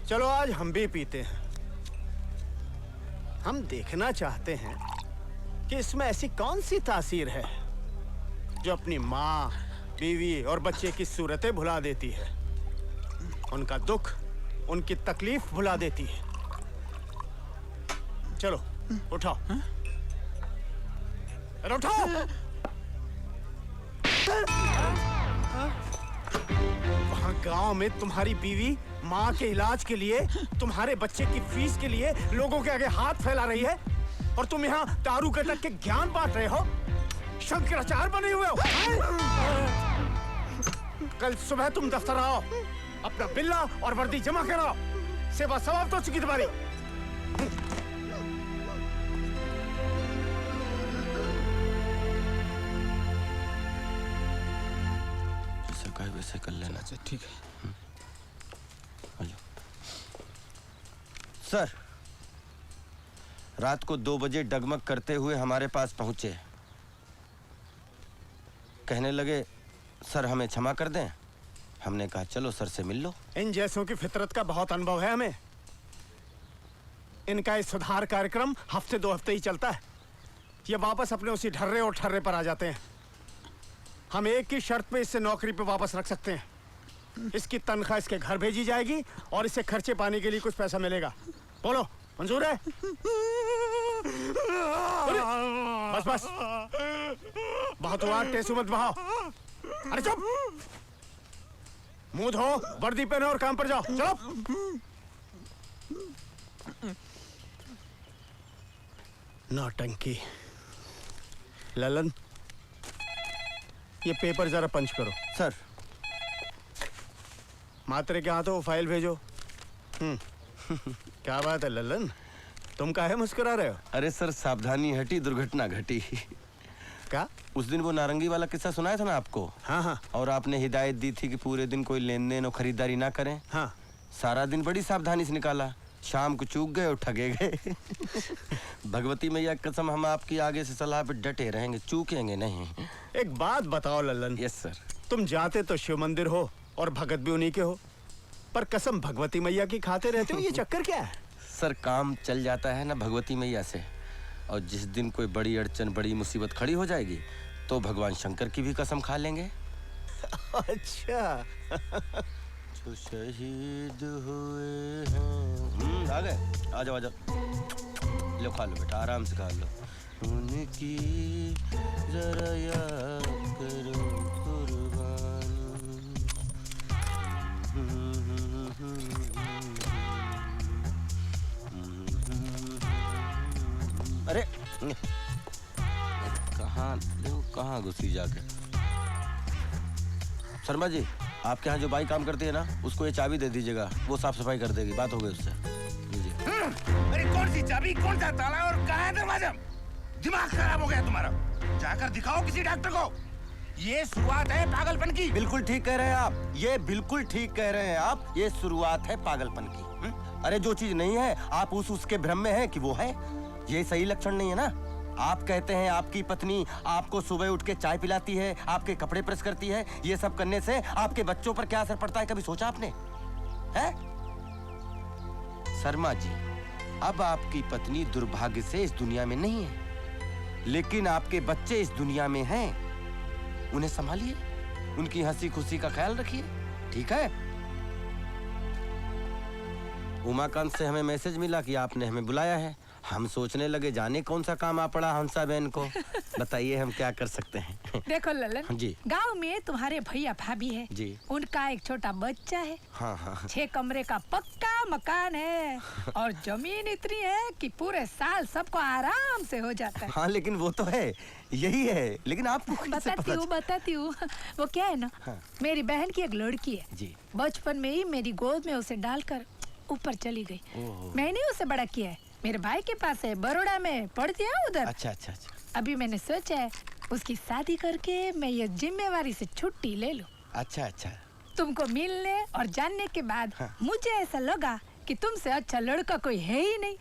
चलो आज हम भी पीते हैं। हम देखना चाहते हैं कि इसमें ऐसी कौन सी तासीर है जो अपनी माँ, बीवी और बच्चे की सूरतें भुला देती है, उनका दुख, उनकी तकलीफ भुला देती है। चलो उठाओ। अरे उठाओ। वहाँ गांव में तुम्हारी बीवी माँ के इलाज के लिए, तुम्हारे बच्चे की फीस के लिए लोगों के आगे हाथ फैला रही है, और तुम यहाँ दारू कटक के ज्ञान बांट रहे हो, शंकराचार्य बने हुए हो। कल सुबह तुम दफ्तर आओ, अपना बिल्ला और वर्दी जमा कराओ, सेवा समाप्त हो चुकी तुम्हारी। जैसे कहे वैसे कर लेना। अच्छा ठीक है। सर, रात को 2 बजे डगमग करते हुए हमारे पास पहुंचे। कहने लगे सर हमें क्षमा कर दें। हमने कहा चलो सर से मिल लो। इन जैसों की फितरत का बहुत अनुभव है हमें। इनका इस सुधार कार्यक्रम हफ्ते 2 हफ्ते ही चलता है। ये वापस अपने उसी ढर्रे और ठर्रे पर आ जाते हैं। हम एक ही शर्त पे इससे नौकरी पे वापस रख सकते हैं। इसकी तनख्वाह इसके घर भेजी जाएगी और इसे खर्चे पाने के लिए कुछ पैसा मिलेगा। बोलो मंजूर है? बस बस, बहुत हुआ, टेसू मत बहाओ। अरे चुप, मुंह धो, वर्दी पहनो और काम पर जाओ। चलो। नौटंकी। ललन, ये पेपर जरा पंच करो। सर। मात्रे के हाथों फाइल भेजो। क्या बात है ललन, तुम काहे मुस्कुरा रहे हो? अरे सर सावधानी हटी, दुर्घटना घटी। क्या? उस दिन वो नारंगी वाला किस्सा सुनाया था ना आपको? हाँ हाँ। और आपने हिदायत दी थी कि पूरे दिन कोई लेन देन और खरीदारी ना करें। हाँ। सारा दिन बड़ी सावधानी से निकाला, शाम को चूक गए और ठगे गए। भगवती मैया कसम, हम आपकी आगे से सलाह पे डटे रहेंगे, चूकेंगे नहीं। एक बात बताओ ललन। Yes sir. तुम जाते तो शिव मंदिर हो और भगत भी उन्हीं के हो, पर कसम भगवती मैया की खाते रहते हो, ये चक्कर क्या है? सर काम चल जाता है ना भगवती मैया से, और जिस दिन कोई बड़ी अड़चन, बड़ी मुसीबत खड़ी हो जाएगी तो भगवान शंकर की भी कसम खा लेंगे। अच्छा। जो शहीद हुए हैं। आ गए? आ जाओ आ जाओ। लो खा लो बेटा, आराम से खा लो। उनकी जरा याद करो कुर्बानी। अरे कहाँ घुसी जाके? शर्मा जी, आपके यहाँ जो बाई काम करती है ना, उसको ये चाबी दे दीजिएगा, वो साफ सफाई कर देगी। बात हो गई उससे। अरे कौन सी चाबी, कौन सा ताला और कहाँ है दरवाजा? दिमाग खराब हो गया तुम्हारा। जाकर दिखाओ किसी डॉक्टर को। ये शुरुआत है पागलपन की। बिल्कुल ठीक कह रहे हैं आप, ये बिल्कुल ठीक कह रहे हैं आप। ये शुरुआत है पागलपन की। अरे जो चीज नहीं है आप उसके भ्रम में है कि वो है, ये सही लक्षण नहीं है ना। आप कहते हैं आपकी पत्नी आपको सुबह उठ के चाय पिलाती है, आपके कपड़े प्रेस करती है। ये सब करने से आपके बच्चों पर क्या असर पड़ता है, कभी सोचा आपने? है शर्मा जी, अब आपकी पत्नी दुर्भाग्य से इस दुनिया में नहीं है, लेकिन आपके बच्चे इस दुनिया में हैं। उन्हें संभालिए, उनकी हंसी खुशी का ख्याल रखिए, ठीक है? उमाकांत से हमें मैसेज मिला कि आपने हमें बुलाया है। हम सोचने लगे जाने कौन सा काम आ पड़ा हंसा बहन को। बताइए हम क्या कर सकते हैं? देखो ललन जी, गांव में तुम्हारे भैया भाभी है जी, उनका एक छोटा बच्चा है। हाँ हाँ। 6 कमरे का पक्का मकान है और जमीन इतनी है कि पूरे साल सबको आराम से हो जाता है। हाँ लेकिन वो तो है, यही है, लेकिन आपको बताती हूँ वो क्या है ना, हाँ। मेरी बहन की एक लड़की है जी, बचपन में ही मेरी गोद में उसे डालकर ऊपर चली गई। मैंने उसे बड़ा किया है, मेरे भाई के पास है, बड़ौदा में पढ़ती है उधर। अच्छा अच्छा अच्छा। अभी मैंने सोचा है उसकी शादी करके मैं ये जिम्मेवारी से छुट्टी ले लूं। अच्छा अच्छा। तुमको मिलने और जानने के बाद मुझे ऐसा लगा कि तुमसे अच्छा लड़का कोई है ही नहीं,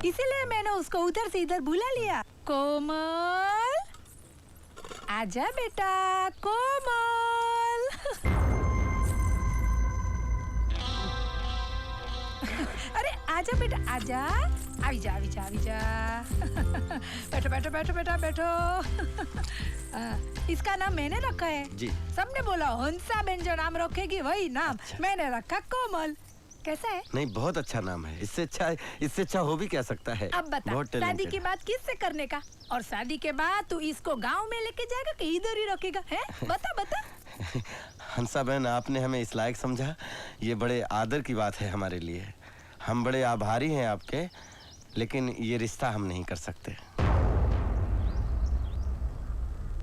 इसीलिए मैंने उसको उधर से इधर बुला लिया। कोमल, आजा बेटा, कोमल। अरे आजा बेटा, आजा, आवी जा, आवी जा, आवी जा। बैठो बैठो बैठो बेटा बैठो। इसका नाम मैंने रखा है जी। सबने बोला हंसा बेन जो नाम रखेगी वही नाम। अच्छा। मैंने रखा कोमल। कैसा है? नहीं बहुत अच्छा नाम है, इससे अच्छा हो भी क्या सकता है। अब बता, शादी की बात किससे करने का? और शादी के बाद तू इसको गांव में लेके जाएगा कि इधर ही रखेगा? है बता बता। हंसा बहन, आपने हमें इस लायक समझा, ये बड़े आदर की बात है हमारे लिए। हम बड़े आभारी हैं आपके, लेकिन ये रिश्ता हम नहीं कर सकते।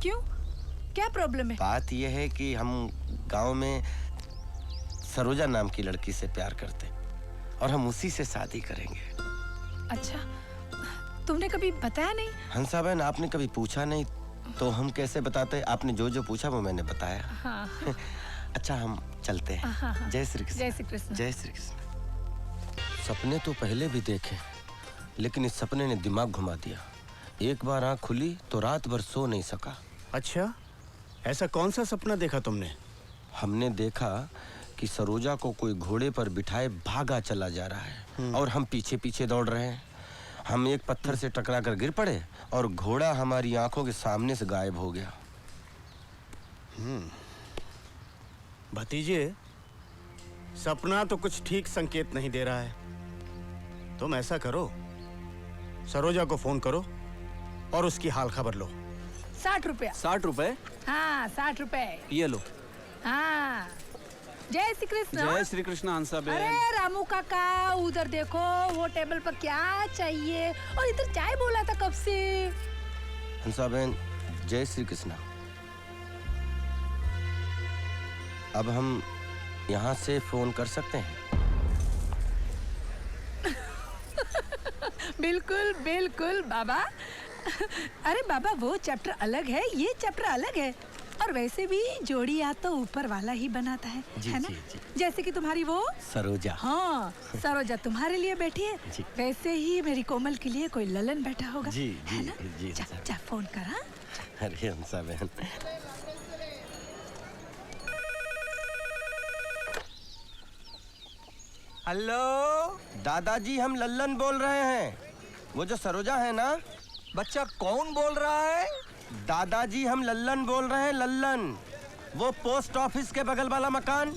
क्यों? क्या प्रॉब्लम है? बात यह है कि हम गांव में सरोजा नाम की लड़की से प्यार करते और हम उसी से शादी करेंगे। अच्छा, तुमने कभी बताया नहीं? हंसा बहन, आपने कभी पूछा नहीं तो हम कैसे बताते? आपने जो जो पूछा वो मैंने बताया। हाँ। अच्छा हम चलते हैं। हाँ। जय श्री कृष्ण। जय श्री कृष्ण। जय श्री कृष्ण। सपने तो पहले भी देखे, लेकिन इस सपने ने दिमाग घुमा दिया। एक बार आँख खुली तो रात भर सो नहीं सका। अच्छा ऐसा कौन सा सपना देखा तुमने? हमने देखा कि सरोजा को कोई घोड़े पर बिठाए भागा चला जा रहा है और हम पीछे पीछे दौड़ रहे हैं। हम एक पत्थर से टकरा कर गिर पड़े और घोड़ा हमारी आंखों के सामने से गायब हो गया। भतीजे, सपना तो कुछ ठीक संकेत नहीं दे रहा है। तुम ऐसा करो, सरोजा को फोन करो और उसकी हाल खबर लो। 60 रुपया। 60 रुपए? हाँ 60 रुपए। ये लो। हाँ जय श्री कृष्ण। जय श्री कृष्ण हंसा बेन। अरे रामू काका उधर देखो, वो टेबल पर क्या चाहिए, और इधर चाय बोला था कब से। हंसा बहन, जय श्री कृष्णा। अब हम यहाँ से फोन कर सकते हैं? बिल्कुल बिल्कुल बाबा। अरे बाबा, वो चैप्टर अलग है, ये चैप्टर अलग है। और वैसे भी जोड़ी याद तो ऊपर वाला ही बनाता है, है ना? जैसे कि तुम्हारी वो सरोजा। हाँ, सरोजा तुम्हारे लिए बैठी है, वैसे ही मेरी कोमल के लिए कोई ललन बैठा होगा। जी जी जी। जा फोन कर। हाँ? अरे हंसा बहन, हेलो दादाजी, हम लल्लन बोल रहे हैं। वो जो सरोजा है ना। बच्चा कौन बोल रहा है? दादाजी, हम लल्लन बोल रहे हैं, लल्लन। वो पोस्ट ऑफिस के बगल वाला मकान,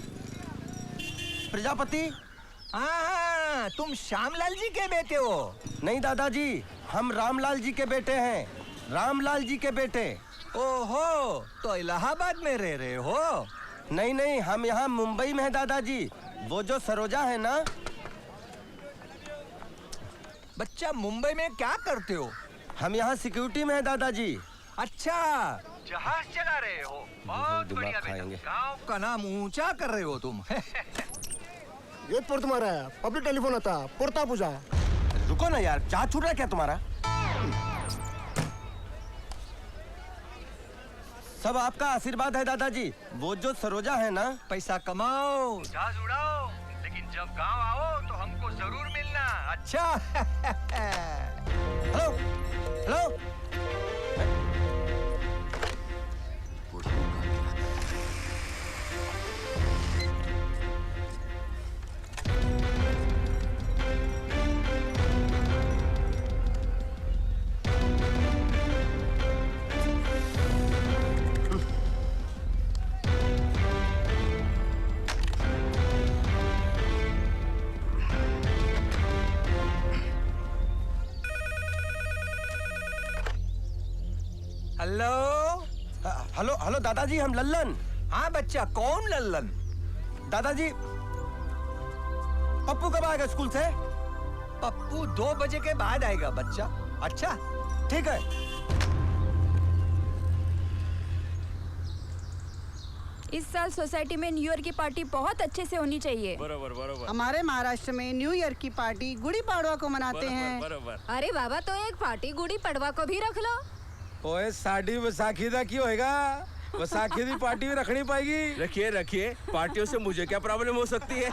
प्रजापति। हाँ, तुम श्यामलाल जी के बेटे हो? नहीं दादाजी, हम रामलाल जी के बेटे हैं, रामलाल जी के बेटे। ओहो, तो इलाहाबाद में रह रहे हो? नहीं नहीं, हम यहाँ मुंबई में है दादाजी। वो जो सरोजा है ना। बच्चा, मुंबई में क्या करते हो? हम यहाँ सिक्योरिटी में है दादाजी। अच्छा, जहाज चला रहे हो? बहुत बढ़िया बेटा। गांव का नाम ऊंचा कर रहे हो तुम। ये पर तुम्हारा पब्लिक टेलीफोन आता, पुरता पूजा। रुको ना यार, जहाज छूट रहा है क्या तुम्हारा? सब आपका आशीर्वाद है दादाजी। वो जो सरोजा है ना। पैसा कमाओ, जहाज उड़ाओ, लेकिन जब गांव आओ तो हमको जरूर मिलना। अच्छा। Hello hello. Hello hello hello दादाजी, हम लल्लन। हाँ बच्चा, कौन लल्लन? दादाजी, पप्पू कब आएगा स्कूल से? पप्पू 2 बजे के बाद आएगा बच्चा। अच्छा ठीक है। इस साल सोसाइटी में न्यू ईयर की पार्टी बहुत अच्छे से होनी चाहिए। बरोबर बरोबर। हमारे महाराष्ट्र में न्यू ईयर की पार्टी गुड़ी पड़वा को मनाते हैं। बरोबर। अरे बाबा, तो एक पार्टी गुड़ी पड़वा को भी रख लो। ओए साड़ी वसाखी दा की होएगा? वसाखी दी पार्टी भी रखनी पाएगी। रखिए रखिए, पार्टियों से मुझे क्या प्रॉब्लम हो सकती है?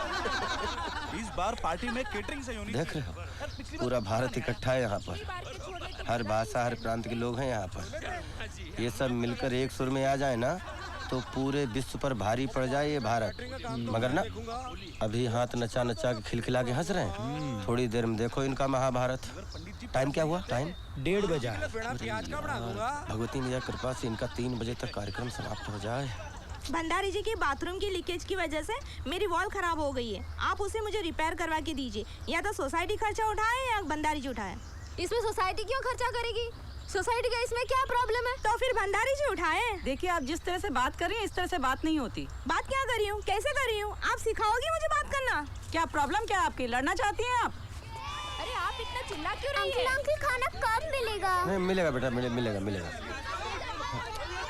इस बार पार्टी में केटरिंग से होनी। देख रहे हो, पूरा भारत इकट्ठा है यहाँ पर। हर भाषा, हर प्रांत के लोग हैं यहाँ पर। ये सब मिलकर एक सुर में आ जाए ना, तो पूरे विश्व पर भारी पड़ जाए ये भारत। मगर ना, अभी हाथ नचा नचा के खिलखिला के हंस रहे हैं। थोड़ी देर में देखो इनका महाभारत। टाइम क्या हुआ? टाइम 1:30 बजा। भगवती मैया कृपा से इनका 3 बजे तक कार्यक्रम समाप्त हो जाए। भंडारी जी की बाथरूम की लीकेज की वजह से मेरी वॉल खराब हो गई है। आप उसे मुझे रिपेयर करवा के दीजिए। या तो सोसाइटी खर्चा उठाए या भंडारी जी उठाए। इसमें सोसाइटी क्यों खर्चा करेगी? सोसाइटी का इसमें क्या प्रॉब्लम है? तो फिर भंडारी जी उठाए। देखिए, आप जिस तरह से बात कर रही हैं, इस तरह से बात नहीं होती। बात क्या कर रही हूँ? कैसे कर रही हूँ? आप सिखाओगी मुझे बात करना? क्या प्रॉब्लम क्या है आपकी? लड़ना चाहती हैं आप? अरे आप इतना चिल्ला क्यों रही हैं? अंकल खाना कब मिलेगा? नहीं मिलेगा बेटा, मिलेगा मिलेगा।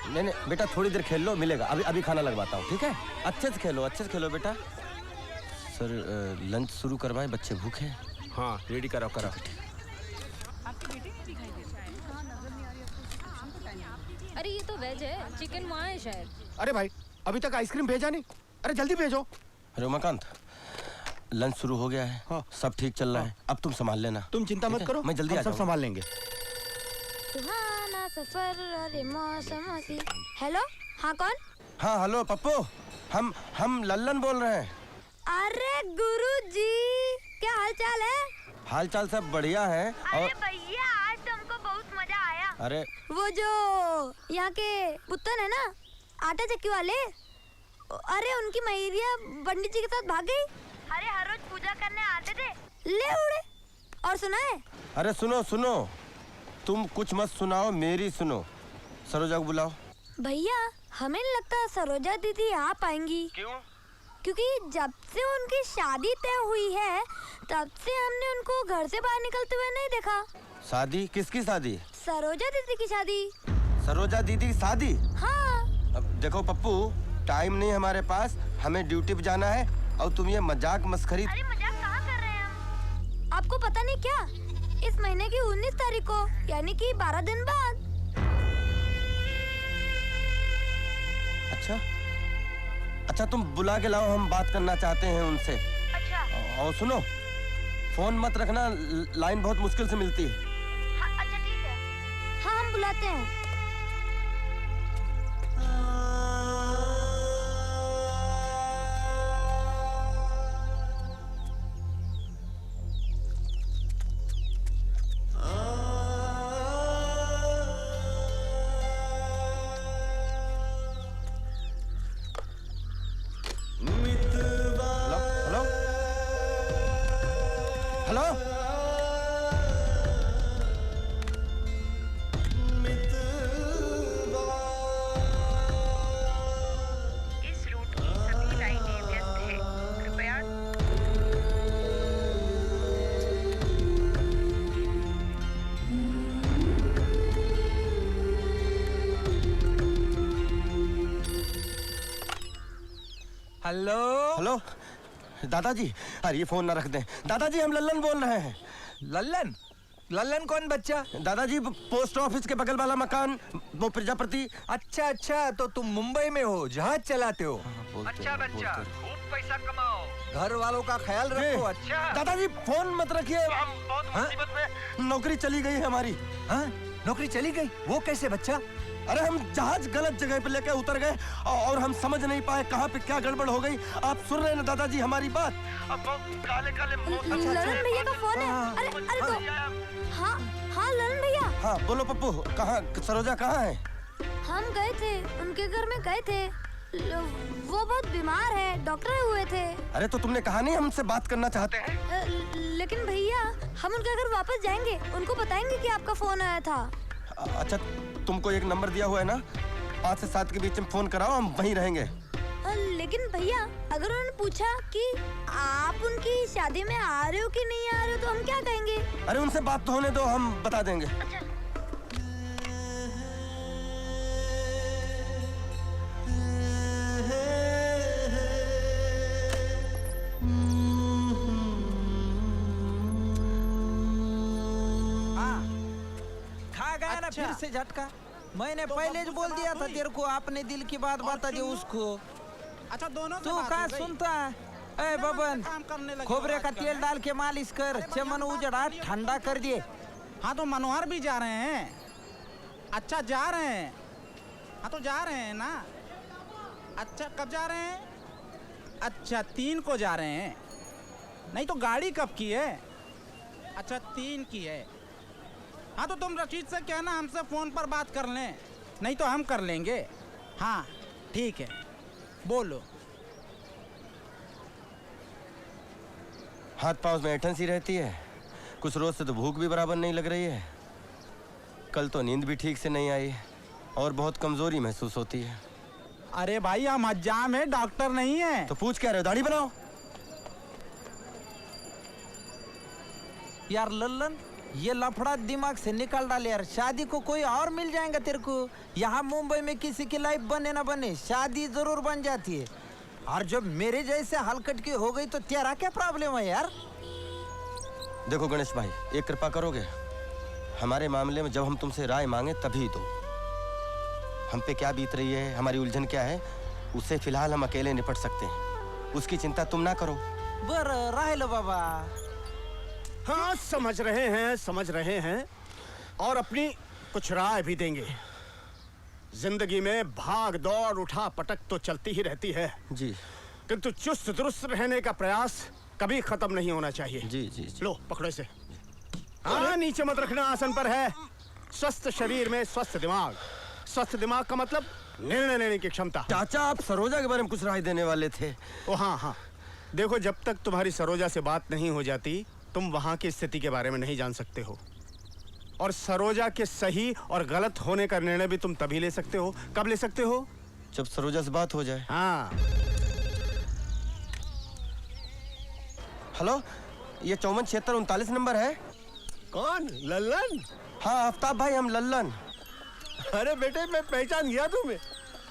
नहीं नहीं बेटा, थोड़ी देर खेल लो, मिलेगा। अभी खाना लगवाता हूँ, ठीक है? अच्छे से खेलो बेटा। सर, लंच शुरू करवाएं, बच्चे भूखे हैं। हाँ, रेडी कराओ। अरे ये तो वेज है, चिकन वहाँ है शायद। अरे भाई, अभी तक आइसक्रीम भेजा नहीं। अरे जल्दी भेजो। अरे उमाकांत, लंच शुरू हो गया है। हाँ। सब ठीक चल रहा है। अब तुम संभाल लेना। तुम चिंता मत करो, मैं जल्दी आ सब संभाल लेंगे। सुहाना सफर, अरे मौसम हसी। हेलो, हाँ कौन? हाँ हेलो पप्पू, हम लल्लन बोल रहे हैं। अरे गुरुजी, क्या हाल चाल है? हाल चाल सब बढ़िया है। अरे भैया आज तो हमको बहुत मजा आया। अरे वो जो यहाँ के पुत्तन है ना, आटा चक्की वाले, अरे उनकी मैरिया पंडित जी के साथ भाग गई। अरे हर रोज पूजा करने आते थे, ले उड़े। और सुना है? अरे सुनो सुनो, तुम कुछ मत सुनाओ, मेरी सुनो। सरोजा को बुलाओ। भैया हमें नहीं लगता सरोजा दीदी आ पाएंगी। क्यों? क्योंकि जब से उनकी शादी तय हुई है तब से हमने उनको घर से बाहर निकलते हुए नहीं देखा। शादी? किसकी शादी? सरोजा दीदी की शादी। सरोजा दीदी की शादी? हाँ। अब देखो पप्पू, टाइम नहीं हमारे पास, हमें ड्यूटी पे जाना है और तुम ये मजाक मस्खरी। अरे मजाक कहाँ कर रहे हैं हम? आपको पता नहीं क्या, इस महीने की 19 तारीख को यानी कि 12 दिन बाद। अच्छा तुम बुला के लाओ, हम बात करना चाहते हैं उनसे। अच्छा। और सुनो, फोन मत रखना, लाइन बहुत मुश्किल से मिलती है। हाँ, अच्छा ठीक है। हाँ हम बुलाते हैं। हेलो? इस रूट की सभी लाइनें व्यस्त हैं। कृपया हेलो दादाजी, अरे ये फोन ना रख दें। दादाजी हम लल्लन बोल रहे हैं। लल्लन? लल्लन कौन बच्चा? दादाजी पोस्ट ऑफिस के बगल वाला मकान, वो प्रजापति। अच्छा, तो तुम मुंबई में हो, जहाज चलाते हो। अच्छा बच्चा, खूब पैसा कमाओ, घर वालों का ख्याल रखो। अच्छा दादाजी फोन मत रखिए, हम बहुत मुसीबत में, नौकरी चली गई है हमारी। हाँ? नौकरी चली गई? वो कैसे बच्चा? अरे हम जहाज गलत जगह पे लेकर उतर गए और हम समझ नहीं पाए कहाँ पे क्या गड़बड़ हो गई। आप सुन रहे हैं ना दादाजी हमारी बात? अब काले काले ललन भैया का फोन है। अरे तो हाँ ललन भैया। हाँ बोलो पप्पू, कहाँ सरोजा कहाँ है? हम गए थे, उनके घर में गए थे, वो बहुत बीमार है, डॉक्टर हुए थे। अरे तो तुमने कहा नहीं हमसे बात करना चाहते हैं? लेकिन भैया हम उनके घर वापस जाएंगे, उनको बताएंगे कि आपका फोन आया था। अच्छा तुमको एक नंबर दिया हुआ है ना, 5 से 7 के बीच में फोन कराओ, हम वहीं रहेंगे। लेकिन भैया अगर उन्होंने पूछा कि आप उनकी शादी में आ रहे हो कि नहीं आ रहे हो तो हम क्या कहेंगे? अरे उनसे बात तो होने दो, हम बता देंगे। अच्छा। फिर से झटका। मैंने पहले जो बोल दिया था तेरे को, आपने दिल की बात बता दी उसको। अच्छा दोनों तू कहाँ सुनता? ए बबन, खोबरे का तेल डाल के मालिश कर, चमन उजड़ा ठंडा कर दिए। हाँ तो मनोहर भी जा रहे हैं। अच्छा जा रहे हैं? हाँ तो जा रहे हैं ना। अच्छा कब जा रहे हैं? अच्छा 3 को जा रहे हैं। नहीं तो गाड़ी कब की है? अच्छा 3 की है। हाँ तो तुम रशीद से कहना हमसे फोन पर बात कर लें, नहीं तो हम कर लेंगे। हाँ ठीक है, बोलो। हाथ पाँव में ऐंठन सी रहती है, कुछ रोज से तो भूख भी बराबर नहीं लग रही है। कल तो नींद भी ठीक से नहीं आई और बहुत कमजोरी महसूस होती है। अरे भाई हम हज्जाम है, डॉक्टर नहीं है। तो पूछ क्या रहे हो, दाढ़ी बनाओ। यार लल्लन, ये लफड़ा दिमाग से निकाल डाले यार। शादी को कोई और मिल जाएगा तेरे को। यहाँ मुंबई में किसी की लाइफ बने ना बने, शादी जरूर बन जाती है। और जब मेरे जैसे हलकट की हो गई तो तेरा क्या प्रॉब्लम है यार? देखो गणेश भाई, एक कृपा करोगे? हमारे मामले में जब हम तुमसे राय मांगे तभी दो। हम पे क्या बीत रही है, हमारी उलझन क्या है, उससे फिलहाल हम अकेले निपट सकते हैं। उसकी चिंता तुम ना करो। बर राह लो बाबा। हाँ समझ रहे हैं और अपनी कुछ राय भी देंगे। जिंदगी में भाग दौड़ उठा पटक तो चलती ही रहती है जी, किंतु चुस्त दुरुस्त रहने का प्रयास कभी खत्म नहीं होना चाहिए। जी जी, जी। लो पकड़ो इसे। हाँ, नीचे मत रखना, आसन पर है। स्वस्थ शरीर में स्वस्थ दिमाग। स्वस्थ दिमाग का मतलब निर्णय लेने की क्षमता। चाचा, आप सरोजा के बारे में कुछ राय देने वाले थे। ओ हाँ हाँ, देखो, जब तक तुम्हारी सरोजा से बात नहीं हो जाती तुम वहां की स्थिति के बारे में नहीं जान सकते हो। और सरोजा के सही और गलत होने का निर्णय भी तुम तभी ले सकते हो। कब ले सकते हो? जब सरोजा से बात हो जाए। हाँ। हेलो, ये 547639 नंबर है। कौन? लल्लन? हाँ आफ्ताब भाई, हम लल्लन। अरे बेटे, मैं पहचान गया तुम्हें।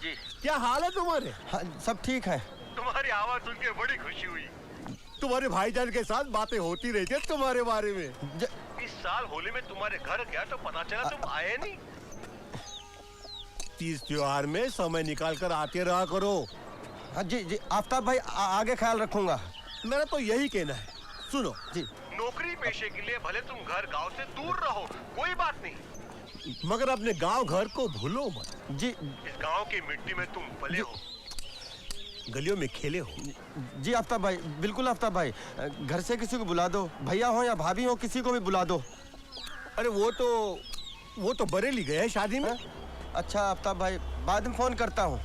जी। क्या हाल है तुम्हारे? हाँ, सब ठीक है। तुम्हारी आवाज सुन के बड़ी खुशी हुई। तुम्हारे भाईजान के साथ बातें होती रहती है तुम्हारे बारे में। इस साल होली में तुम्हारे घर गया तो पता चला तुम आए नहीं। तीज त्योहार में समय निकाल कर आते रहा करो। हाँ जी जी, आफ्ताब भाई आगे ख्याल रखूंगा। मेरा तो यही कहना है। सुनो जी, नौकरी पेशे के लिए भले तुम घर गांव से दूर रहो, कोई बात नहीं, मगर अपने गांव घर को भूलो मत। जी। इस गांव की मिट्टी में तुम पले हो, गलियों में खेले हो। जी आफ्ताब भाई, बिल्कुल आफ्ताब भाई। घर से किसी को बुला दो, भैया हो या भाभी हो, किसी को भी बुला दो। अरे वो तो बरेली गए हैं शादी में। अच्छा आफ्ताब भाई, बाद में फोन करता हूँ।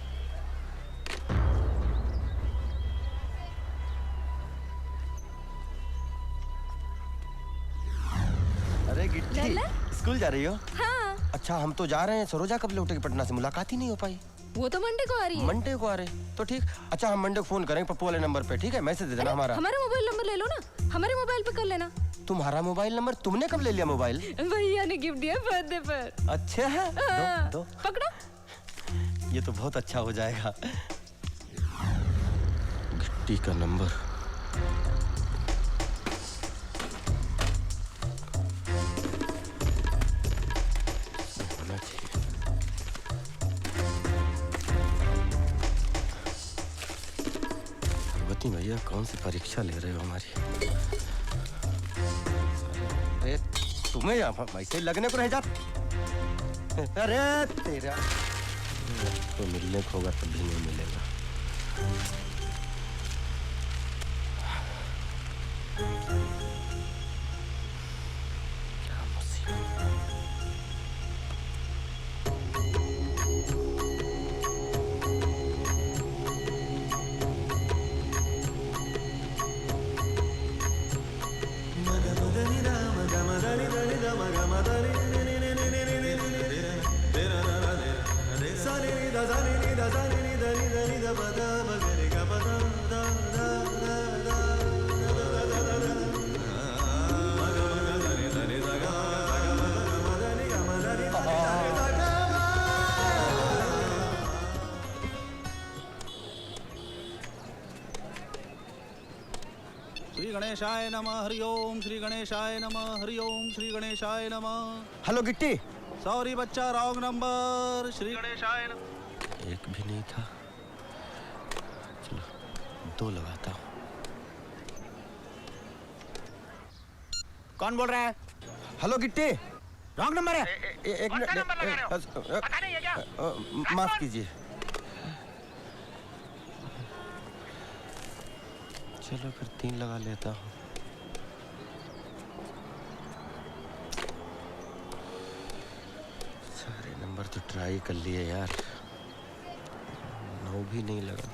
अरे गिट्टी, स्कूल जा रही हो? हाँ। अच्छा, हम तो जा रहे हैं। सरोजा कब लौटेगी पटना से? मुलाकात ही नहीं हो पाई। वो तो मंडे को आ रही है। मंडे को आ रहे तो ठीक। अच्छा, हम मंडे को फोन करेंगे पप्पू वाले नंबर पे, ठीक है? मैसेज दे देना हमारा। हमारा मोबाइल नंबर ले लो ना, हमारे मोबाइल पे कर लेना। तुम्हारा मोबाइल नंबर? तुमने कब ले लिया मोबाइल? भैया ने गिफ्ट दिया बर्थडे पर। अच्छा है, दो। पकड़ो। ये तो बहुत अच्छा हो जाएगा। गिट्टी का नंबर। होना चाहिए। पार्वती भैया कौन सी परीक्षा ले रहे हो हमारी? अरे तुम्हें यहाँ वैसे लगने को रह जा। अरे तेरा तो मिलने को होगा तब भी नहीं मिलेगा। क्या मुसीबत। श्री गणेशाय नमः। हरि ओम श्री गणेशाय नमः। हरि ओम श्री गणेशाय नमः। हेलो गिट्टी। सॉरी बच्चा, रॉन्ग नंबर। श्री गणेशाय नमः। एक भी नहीं था। चलो 2 लगाता हूँ। कौन बोल रहा है? हेलो गिट्टी। रॉन्ग नंबर है। एक मिनट, माफ कीजिए। चलो फिर 3 लगा लेता हूँ। सारे नंबर तो ट्राई कर लिए यार, 9 भी नहीं लगा।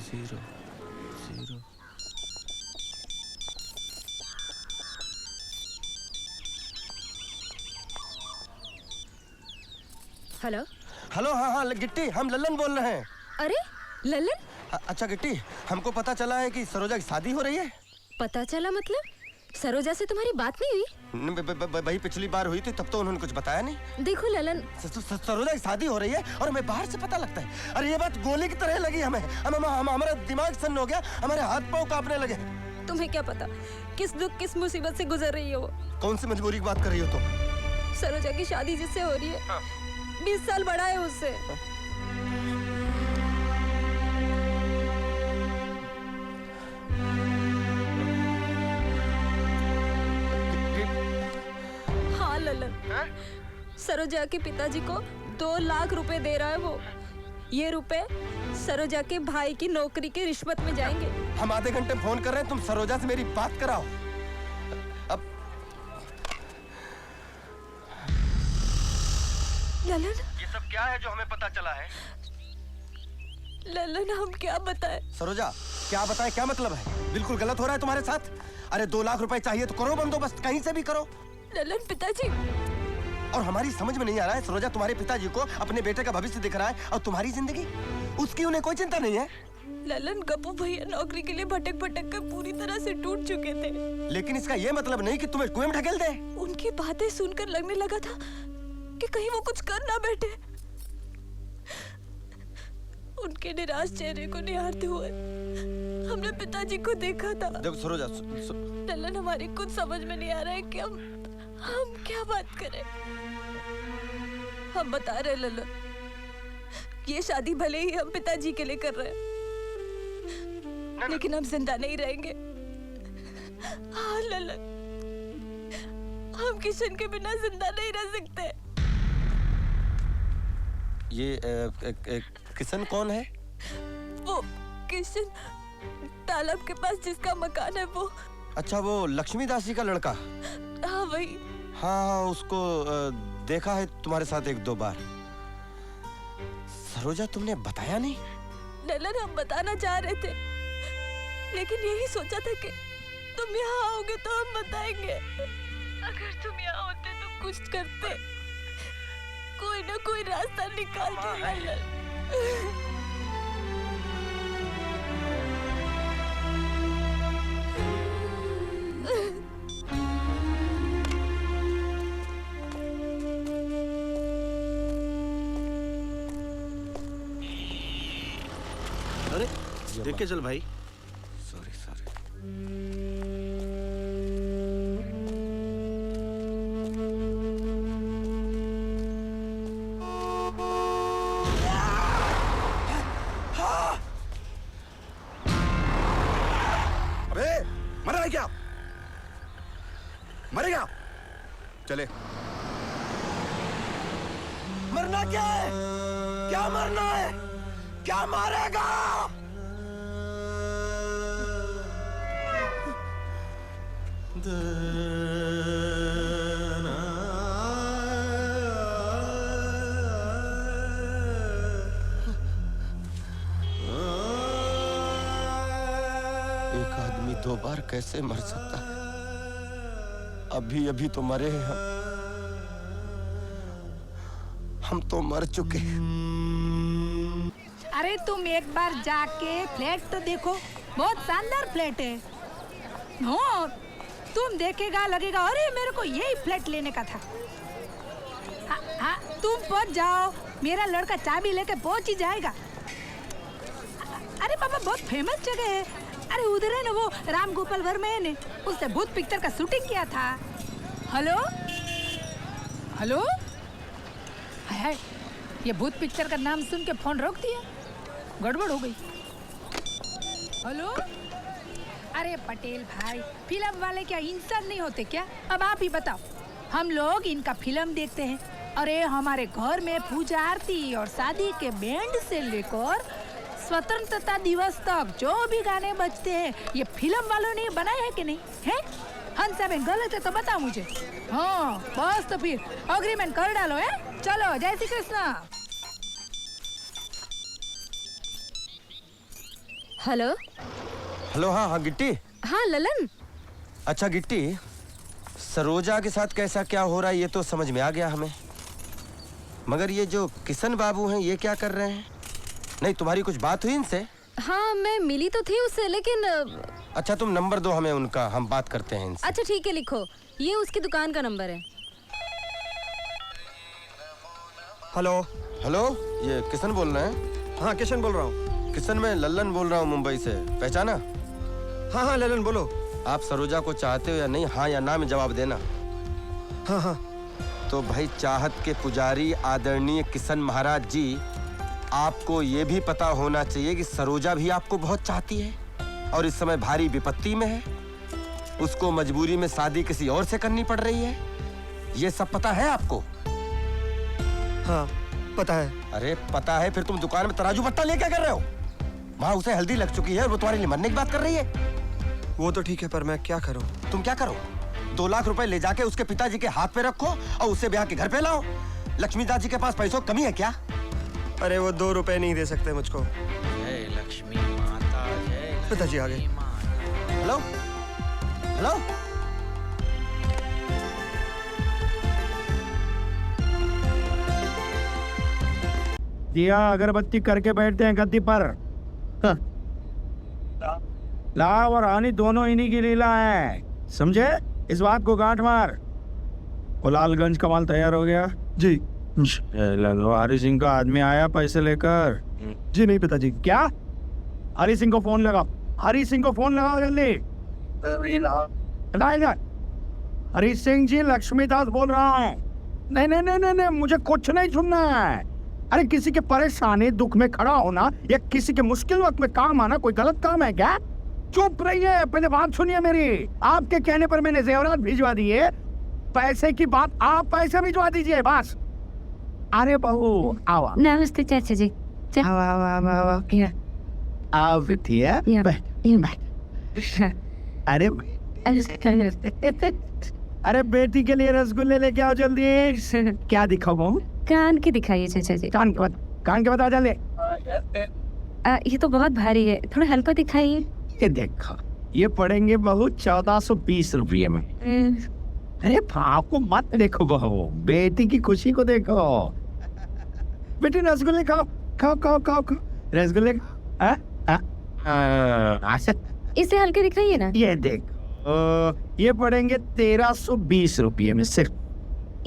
जीरो। हेलो। हेलो, हाँ गिट्टी, हम लल्लन बोल रहे हैं। अरे लल्लन? अच्छा गिट्टी, हमको पता चला है कि सरोजा की शादी हो रही है। पता चला मतलब? सरोजा से तुम्हारी बात नहीं हुई? भाई पिछली बार हुई थी तब तो उन्होंने कुछ बताया नहीं। देखो ललन, सरोजा की शादी हो रही है और हमें बाहर से पता लगता है। अरे ये बात गोली की तरह लगी हमें। हमारा दिमाग सन्न हो गया, हमारे हाथ पांव कांपने लगे। तुम्हें क्या पता किस दुख किस मुसीबत से गुजर रही हो वो? कौन सी मजबूरी की बात कर रही हो तुम? सरोजा की शादी जिससे हो रही है 20 साल बड़ा है उससे। हाँ ललन, सरोजा के पिताजी को 2 लाख रुपए दे रहा है वो। ये रुपए सरोजा के भाई की नौकरी के रिश्वत में जाएंगे। हम आधे घंटे फोन कर रहे हैं, तुम सरोजा से मेरी बात कराओ। अब ललन, ये सब क्या है जो हमें पता चला है? ललन हम क्या बताएं? सरोजा क्या बताए, क्या मतलब है? बिल्कुल गलत हो रहा है तुम्हारे साथ। अरे 2 लाख रुपए चाहिए तो करो बंदोबस्त, कहीं से भी करो। ललन पिताजी, और हमारी समझ में नहीं आ रहा है सरोजा, तुम्हारे पिताजी को अपने बेटे का भविष्य दिख रहा है और तुम्हारी जिंदगी, उसकी उन्हें कोई चिंता नहीं है। ललन गप्पू भैया नौकरी के लिए भटक भटक कर पूरी तरह से टूट चुके थे। लेकिन इसका ये मतलब नहीं कि तुम्हें कुएं में ढकेल दे। उनकी बातें सुनकर लगने लगा था कि कहीं वो कुछ कर ना बैठे। उनके निराश चेहरे को निहारते हुए हमने पिताजी को देखा था। देखो सरोजा, ललन हमारी कुछ समझ में नहीं आ रहा है कि हम क्या बात करें। हम बता रहे ललन, ये शादी भले ही हम पिताजी के लिए कर रहे हैं, लेकिन हम जिंदा नहीं रहेंगे। हाँ ललन, हम किशन के बिना जिंदा नहीं रह सकते। ये किशन कौन है? वो किशन तालाब के पास जिसका मकान है वो। अच्छा, वो लक्ष्मी दास जी का लड़का? हाँ वही। हाँ, उसको देखा है तुम्हारे साथ 1-2 बार। सरोजा तुमने बताया नहीं? ललन हम बताना चाह रहे थे, लेकिन यही सोचा था कि तुम यहाँ आओगे तो हम बताएंगे। अगर तुम यहाँ होते तो कुछ करते, कोई ना कोई रास्ता निकालते ललन। अरे देख के चल भाई। सॉरी। अबे मर रहा है क्या? मरेगा? चले। मरना क्या है? क्या मरना है? क्या मारेगा? एक आदमी 2 बार कैसे मर सकता है? अभी अभी तो मरे हैं हम तो मर चुके। अरे तुम एक बार जाके फ्लैट तो देखो, बहुत शानदार फ्लैट है। हाँ, तुम देखेगा लगेगा अरे मेरे को यही फ्लैट लेने का था। हाँ, तुम पहुंच जाओ, मेरा लड़का चाबी लेके पहुंच ही जाएगा। अरे पापा बहुत फेमस जगह है। अरे उधर है ना वो राम गोपाल वर्मा है ने, उसने भूत पिक्चर का शूटिंग किया था। हेलो हेलो, हाय, ये भूत पिक्चर का नाम सुन के फोन रोक दिया, गड़बड़ हो गई। हेलो, अरे पटेल भाई, फिल्म वाले क्या इंसान नहीं होते क्या? अब आप ही बताओ, हम लोग इनका फिल्म देखते हैं। अरे हमारे घर में पूजा आरती और शादी के बैंड से लेकर स्वतंत्रता दिवस तक जो भी गाने बजते हैं, ये फिल्म वालों ने बनाए हैं कि नहीं है? हंसाबेन गलत है तो बताओ मुझे। हाँ बस, तो फिर अग्रीमेंट कर डालो है। चलो, जय श्री कृष्ण। Hello hello. हाँ गिट्टी। हाँ ललन। अच्छा गिट्टी, सरोजा के साथ कैसा क्या हो रहा है ये तो समझ में आ गया हमें, मगर ये जो किशन बाबू हैं ये क्या कर रहे हैं? नहीं, तुम्हारी कुछ बात हुई इनसे? हाँ मैं मिली तो थी उससे, लेकिन अच्छा तुम नंबर दो हमें उनका, हम बात करते हैं इनसे। अच्छा ठीक है, लिखो, ये उसकी दुकान का नंबर है। हेलो हेलो, ये किशन बोल रहे हैं? हाँ किशन बोल रहा हूँ। किशन, मैं लल्लन बोल रहा हूँ मुंबई से, पहचाना? हाँ हाँ लल्लन बोलो। आप सरोजा को चाहते हो या नहीं? हाँ या ना में जवाब देना। हाँ हाँ। तो भाई चाहत के पुजारी आदरणीय किशन महाराज जी, आपको ये भी पता होना चाहिए कि सरोजा भी आपको बहुत चाहती है और इस समय भारी विपत्ति में है। उसको मजबूरी में शादी किसी और से करनी पड़ रही है। ये सब पता है आपको? हाँ पता है। अरे पता है, फिर तुम दुकान में तराजू पट्टा ले क्या कर रहे हो? वहाँ उसे हल्दी लग चुकी है और वो तुम्हारे लिए मरने की बात कर रही है। वो तो ठीक है, पर मैं क्या करूं? तुम क्या करो? 2 लाख रुपए ले जाके उसके पिताजी के हाथ पे रखो और उसे ब्याह के घर पे लाओ। लक्ष्मीदास जी के पास पैसों की कमी है क्या? अरे वो 2 रुपए नहीं दे सकते मुझको। जय लक्ष्मी माता जय। पिताजी आ गए। हेलो हेलो, दिया अगरबत्ती करके बैठते हैं गद्दी पर। लाभ और हानि दोनों इन्हीं की लीला है, समझे? इस बात को गांठ मार। कुलालगंज का माल तैयार हो गया? जी। हरी सिंह का आदमी आया पैसे लेकर? जी नहीं पिताजी। क्या? हरी सिंह को फोन लगाओ, हरी सिंह को फोन लगाओ जल्दी। हरी सिंह जी, लक्ष्मीदास बोल रहा हूँ। नहीं नहीं नहीं नहीं, मुझे कुछ नहीं सुनना है। अरे किसी के परेशानी दुख में खड़ा होना या किसी के मुश्किल वक्त में काम आना कोई गलत काम है क्या? चुप रहिए, पहले बात सुनिए मेरी। आपके कहने पर मैंने जेवरात भिजवा दिए, पैसे की बात आप पैसे भिजवा दीजिए बस। अरे बहू आओ। नमस्ते चाचा जी। आओ आओ आओ आओ। आओ बिटिया, अरे अरे बेटी के लिए रसगुल्ले लेके आओ जल्दी। क्या दिखाऊं? कान के दिखाइए चाचा जी। कान के बता जल्दी। ये तो बहुत भारी है, थोड़ा हल्का दिखाइए। ये देखो, ये पड़ेंगे बहू 1420 रुपये में। अरे भाव को मत देखो बहू, बेटी की खुशी को देखो। बेटी रसगुल्ले खाओ खाओ खाओ खाओ खाओ रसगुल्ले। इसे हल्के दिखाइए ना। ये देखो, ये पड़ेंगे 1320 रुपये में सिर्फ।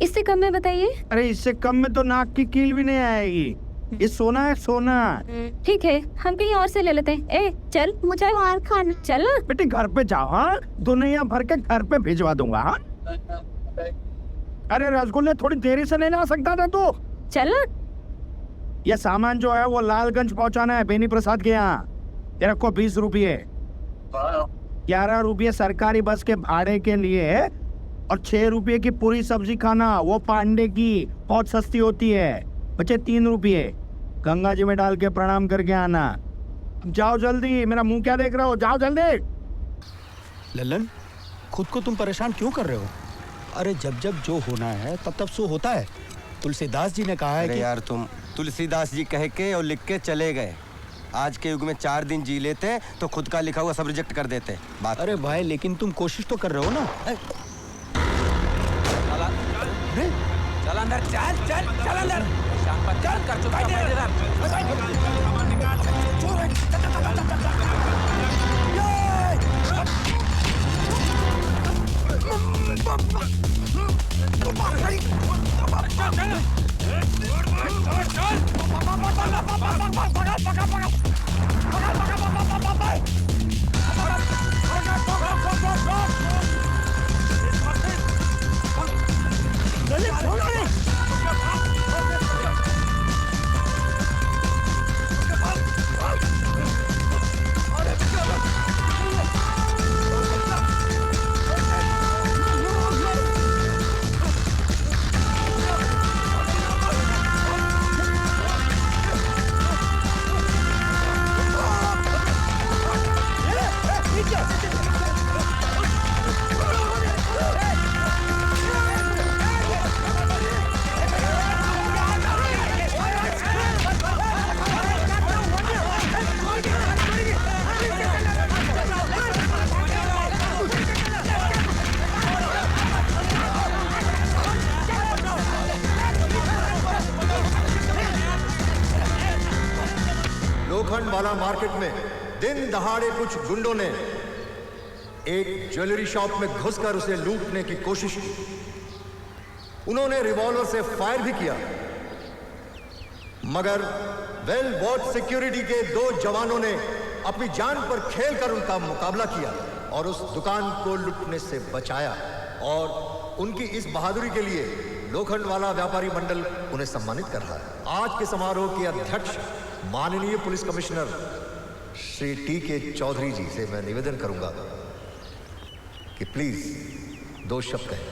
इससे कम में बताइए। अरे इससे कम में तो नाक की कील भी नहीं आएगी। ये सोना है सोना। ठीक है, हम कहीं और से ले लेते हैं। ए चल, मुझे मार खाना। चल बेटी घर पे जाओ। हाँ, दुनिया भर के घर पे भिजवा दूंगा। हाँ? अरे रसगुल्ले थोड़ी देरी से नहीं ला सकता था तू? चल। ये सामान जो है वो लालगंज पहुंचाना है बेनी प्रसाद के यहाँ। तेरे को 20 रुपये, 11 रुपये सरकारी बस के भाड़े के लिए और 6 रुपये की पूरी सब्जी खाना, वो पांडे की बहुत सस्ती होती है। बचे 3 रुपये, गंगा जी में डाल के प्रणाम करके आना। जाओ जल्दी, मेरा मुंह क्या देख रहे हो? जाओ जल्दी। लल्लन, खुद को तुम परेशान क्यों कर रहे हो? अरे जब जब जो होना है तब तब सो होता है। तुलसीदास जी ने कहा है कि यार तुम तुलसीदास जी कह के और लिख के चले गए। आज के युग में 4 दिन जी लेते तो खुद का लिखा हुआ सब रिजेक्ट कर देते बात। अरे भाई, लेकिन तुम कोशिश तो कर रहे हो ना। चल अंदर, चल अंदर। चल कर चुका लोखंडवाला मार्केट में दिन दहाड़े कुछ गुंडों ने एक ज्वेलरी शॉप में घुसकर उसे लूटने की कोशिश की। उन्होंने रिवॉल्वर से फायर भी किया, मगर वेल वॉच सिक्योरिटी के 2 जवानों ने अपनी जान पर खेलकर उनका मुकाबला किया और उस दुकान को लूटने से बचाया। और उनकी इस बहादुरी के लिए लोखंडवाला व्यापारी मंडल उन्हें सम्मानित कर रहा है। आज के समारोह के अध्यक्ष माननीय पुलिस कमिश्नर श्री टी.के. चौधरी जी से मैं निवेदन करूंगा कि प्लीज 2 शब्द कहें।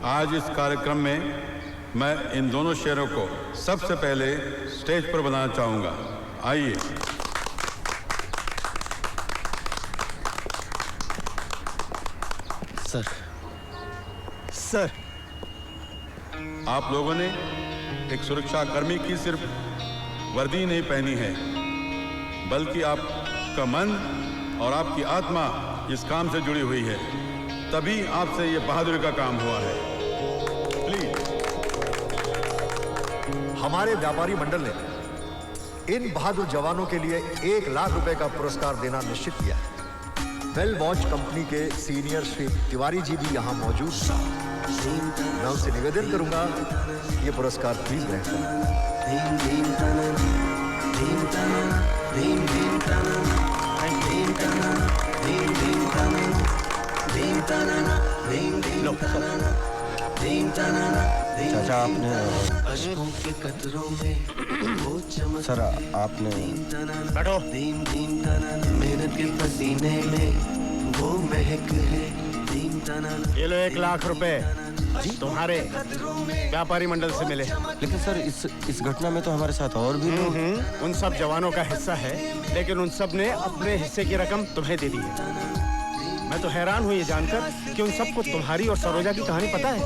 आज इस कार्यक्रम में मैं इन दोनों शेरों को सबसे पहले स्टेज पर बुलाना चाहूंगा। आइए। सर आप लोगों ने एक सुरक्षा कर्मी की सिर्फ वर्दी नहीं पहनी है, बल्कि आपका मन और आपकी आत्मा इस काम से जुड़ी हुई है, तभी आपसे ये बहादुरी का काम हुआ है। प्लीज। हमारे व्यापारी मंडल ने इन बहादुर जवानों के लिए 1 लाख रुपए का पुरस्कार देना निश्चित किया है। वेल वॉच कंपनी के सीनियर श्री तिवारी जी भी यहाँ मौजूद हैं। मैं उनसे निवेदन करूंगा ये पुरस्कार प्लीज ग्रहण चाचा आपने सर आपने बैठो। मेहनत के पसीने में वो महक है। ये लो 1 लाख रुपए तुम्हारे व्यापारी मंडल से मिले। लेकिन सर इस घटना में तो हमारे साथ और भी लोग उन सब जवानों का हिस्सा है, लेकिन उन सब ने अपने हिस्से की रकम तुम्हें दे दी है। मैं तो हैरान हूँ ये जानकर कि उन सबको तुम्हारी और सरोजा की कहानी पता है।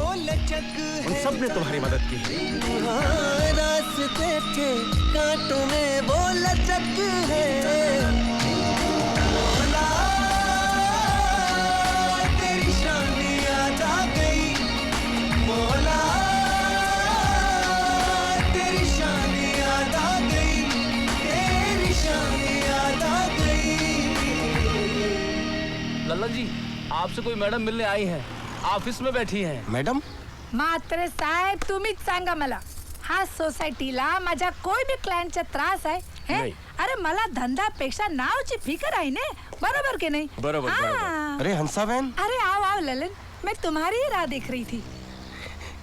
उन सब ने तुम्हारी मदद की है। रास्ते के कांटों में वो लचक है। तेरी शान याद आ गई मौला, तेरी शान याद आ गई, तेरी शान याद आ गई। लल्लन जी, आपसे कोई मैडम मिलने आई हैं, ऑफिस में बैठी हैं। मैडम? मात्र साहेब तुम्हीच सांगा मला, हा सोसायटीला माझ्या कोई भी क्लायंटचा त्रास आहे हे? अरे मला धंद्यापेक्षा नावची फिकर आहे ने, बरोबर के नहीं? बरोबर। अरे हंसा बहन। अरे आओ आओ ललन, मैं तुम्हारी ही राह देख रही थी।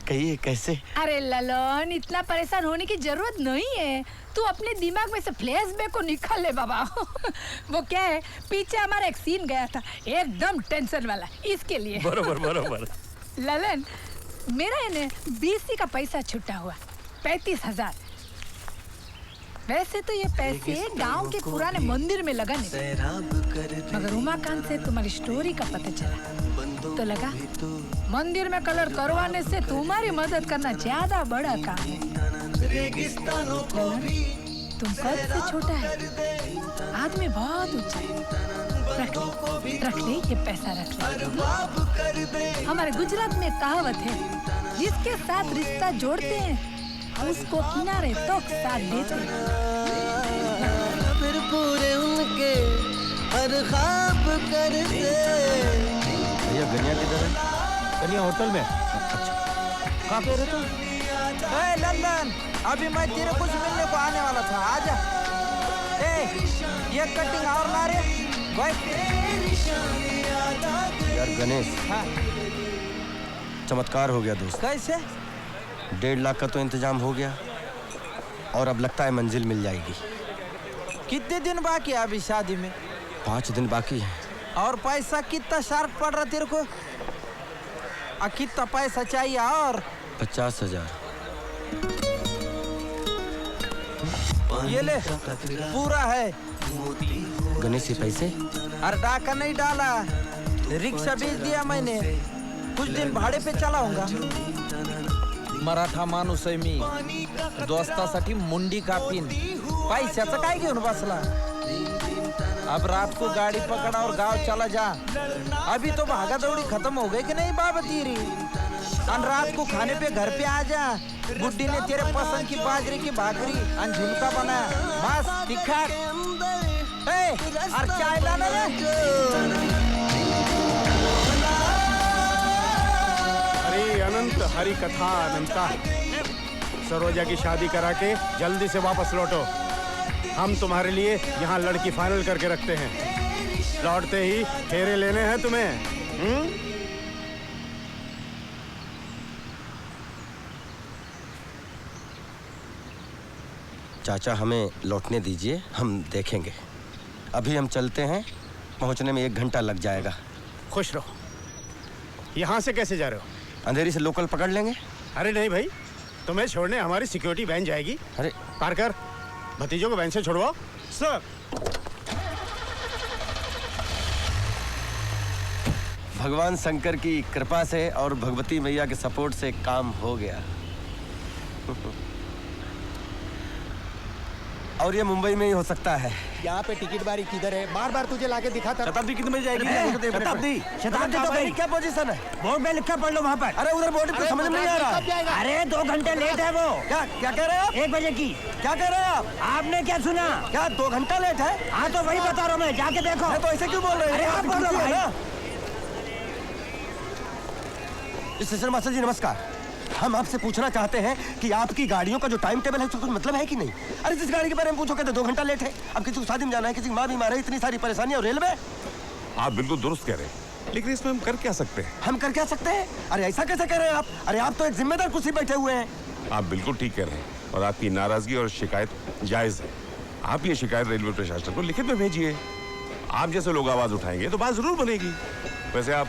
कहिए कैसे? अरे ललन, इतना परेशान होने की जरूरत नहीं है। तू अपने दिमाग में से फ्लैशबैक को निकाल ले बाबा। वो क्या है, पीछे हमारा एक सीन गया था एकदम टेंशन वाला, इसके लिए। बरोबर बरोबर। ललन, मेरा है BC का पैसा छुटा हुआ 35,000। वैसे तो ये पैसे गांव के पुराने मंदिर में लगाने, मगर उमाकांत से तुम्हारी स्टोरी का पता चला तो लगा मंदिर में कलर करवाने से तुम्हारी मदद करना ज्यादा बड़ा काम है। तुम कद से छोटा है, आदमी बहुत ऊंचा है। रख ले ये पैसा, रख ले। हमारे गुजरात में कहावत है, जिसके साथ रिश्ता जोड़ते हैं उसको किनारे तो साथ देते हैं। फिर पूरे उनके हर ख्वाब कर दे। भैया गनिया किधर है? गनिया होटल में। कहाँ पे रहते हो? लंदन, अभी मैं तेरे कुछ मिलने को आने वाला था, आजा। ये कटिंग और ला रे यार गणेश। हाँ। चमत्कार हो गया दोस्त। कैसे? 1.5 लाख का तो इंतजाम हो गया और अब लगता है मंजिल मिल जाएगी। कितने दिन बाकी है अभी शादी में? 5 दिन बाकी है। और पैसा कितना शार्प पड़ रहा तेरे को? कितना पैसा चाहिए? और 50,000। ये ले, पूरा है। गणेश ये पैसे? अरे डाका नहीं डाला, रिक्शा बेच दिया मैंने, कुछ दिन भाड़े पे चलाऊंगा। मराठा माणूस आहे मी, दोस्तासाठी मुंडी कापीन, पैशाचं काय घेऊन बसला? अब रात को गाड़ी पकड़ा और गांव चला जा। अभी तो भागा दौड़ी खत्म हो गई कि नहीं बाबा तेरी? और रात को खाने पे घर पे आ जा। बुड्ढी ने तेरे पसंद की बाजरे की भाकरी और झुमका बनाया, बस दिखा। और चाय लाना रे। हरी अनंत हरी कथा अनंता। सरोजा की शादी करा के जल्दी से वापस लौटो। हम तुम्हारे लिए यहाँ लड़की फाइनल करके रखते हैं। लौटते ही फेरे लेने हैं तुम्हें। चाचा हमें लौटने दीजिए, हम देखेंगे। अभी हम चलते हैं, पहुंचने में 1 घंटा लग जाएगा। खुश रहो। यहाँ से कैसे जा रहे हो? अंधेरी से लोकल पकड़ लेंगे। अरे नहीं भाई, तुम्हें छोड़ने हमारी सिक्योरिटी वैन जाएगी। अरे पार्कर, भतीजों को वैन से छोड़वाओ। सर। भगवान शंकर की कृपा से और भगवती मैया के सपोर्ट से काम हो गया। और ये मुंबई में ही हो सकता है। यहाँ पे टिकट बारी किधर है? बार-बार तुझे लाके दिखाता। शताब्दी कितने बजे जाएगी? शताब्दी तो गई। क्या पोजीशन है? बोर्ड में लिखा पढ़ लो वहाँ पर। अरे उधर बोर्ड पे समझ में नहीं आ रहा। अरे 2 घंटे लेट है वो। क्या कह रहे हैं आप? 1 बजे की। क्या कह रहे हैं आप? आपने क्या सुना? क्या 2 घंटा लेट है? हाँ तो वही बता रहा हूँ मैं, जाके देखो। तो ऐसे क्यों बोल रहे हैं? अरे आप बोलो भाई। स्टेशन मास्टर जी नमस्कार। हम आपसे पूछना चाहते हैं कि आपकी गाड़ियों का जो टाइम टेबल है उसका कुछ मतलब है कि नहीं? अरे जिस गाड़ी के बारे में पूछोगे तो 2 घंटा लेट है। अब किसी को शादी में जाना है, किसी की माँ बीमार है, इतनी सारी परेशानियां। और रेलवे। आप बिल्कुल दुरुस्त कह रहे हैं, लेकिन इसमें हम कर क्या सकते हैं? हम कर क्या सकते हैं? अरे ऐसा कैसे कह रहे हैं आप? अरे आप तो एक जिम्मेदार कुर्सी बैठे हुए हैं। आप बिल्कुल ठीक कह रहे हैं और आपकी नाराजगी और शिकायत जायज है। आप ये शिकायत रेलवे प्रशासन को लिखित में भेजिए। आप जैसे लोग आवाज उठाएंगे तो बात जरूर बनेगी। वैसे आप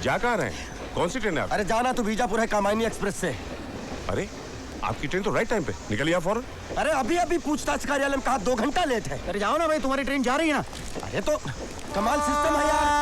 जा कहाँ रहे हैं? कौन सी ट्रेन है? अरे जाना तो बीजापुर है, कामायनी एक्सप्रेस से। अरे आपकी ट्रेन तो राइट टाइम पे निकलिए फौरन। अरे अभी पूछताछ कार्यालय में कहा 2 घंटा लेट है। अरे जाओ ना भाई, तुम्हारी ट्रेन जा रही है ना। अरे तो कमाल सिस्टम है यार।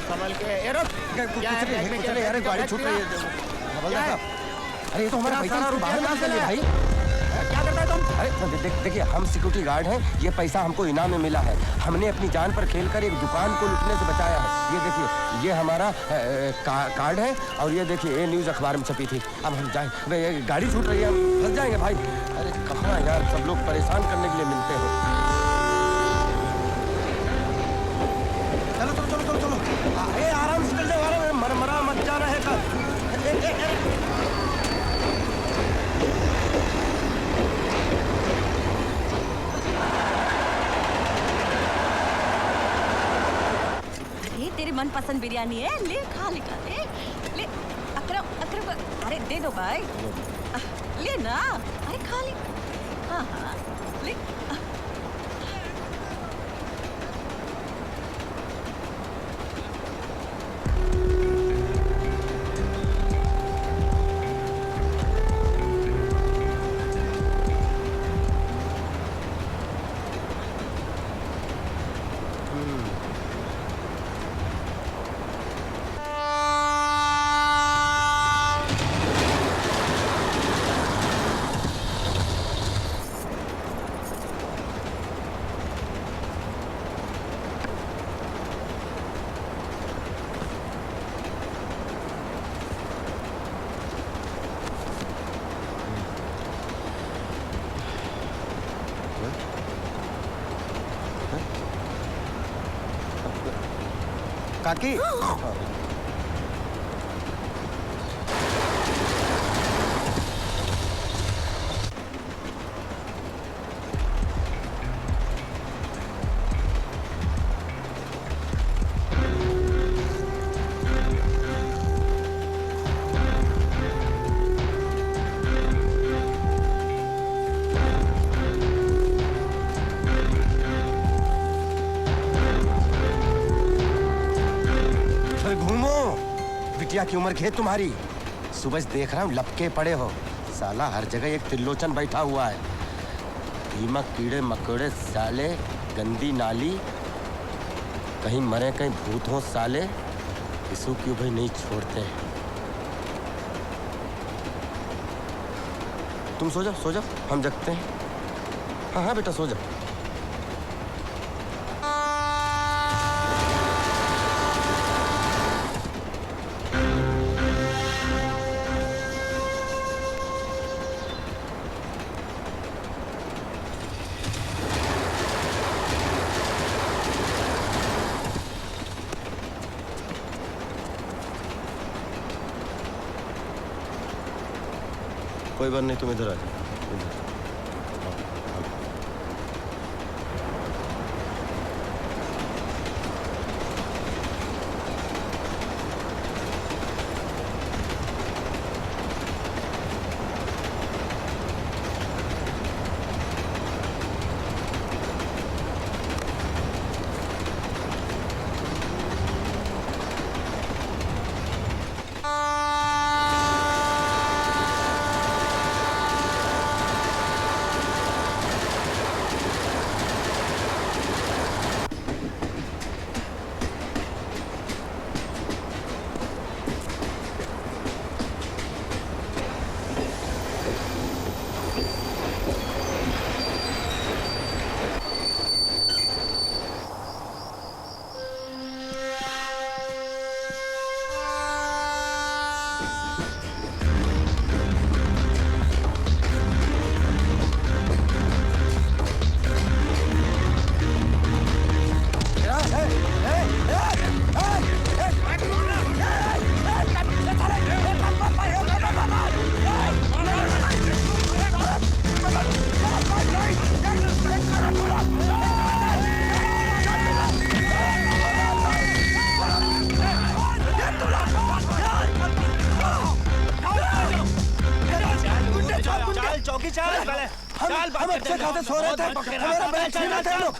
संभल के अरे गाड़ी छूट रही है। हवलदार साहब, अरे ये तो हमारा पैसा बाहर ना चले भाई। क्या करता है तुम? अरे देखिए, हम सिक्योरिटी गार्ड हैं। ये पैसा हमको इनाम में मिला है। हमने अपनी जान पर खेलकर एक दुकान को लूटने से बचाया है। ये देखिए, ये हमारा कार्ड है और ये देखिए, ये न्यूज़ अखबार में छपी थी। अब हम जाए, गाड़ी छूट रही है, हम फंस जाएंगे भाई। अरे कहाँ यार, सब लोग परेशान करने के लिए मिलते हैं। चलो चलो चलो चलो चलो, आराम से चल जाओ, मरा मत जा रहे का। तेरी मनपसंद बिरयानी है, ले खा ले ले। अकरम अरे दे दो भाई, ले ना। अरे खा ले। हाँ ले। काकी, बिटिया की उम्र है तुम्हारी। सुबह से देख रहा हूँ लपके पड़े हो। साला हर जगह एक त्रिलोचन बैठा हुआ है। दीमक, कीड़े मकोड़े साले, गंदी नाली, कहीं मरे कहीं भूत हो साले, इसू क्यों भाई नहीं छोड़ते। तुम सो जाओ, हम जगते हैं। हाँ हाँ बेटा, सो जाओ। कोई बात नहीं, तुम इधर आ जाओ। हम अच्छे खाते सो रहे थे, हमारा बैग छीना थे लोग।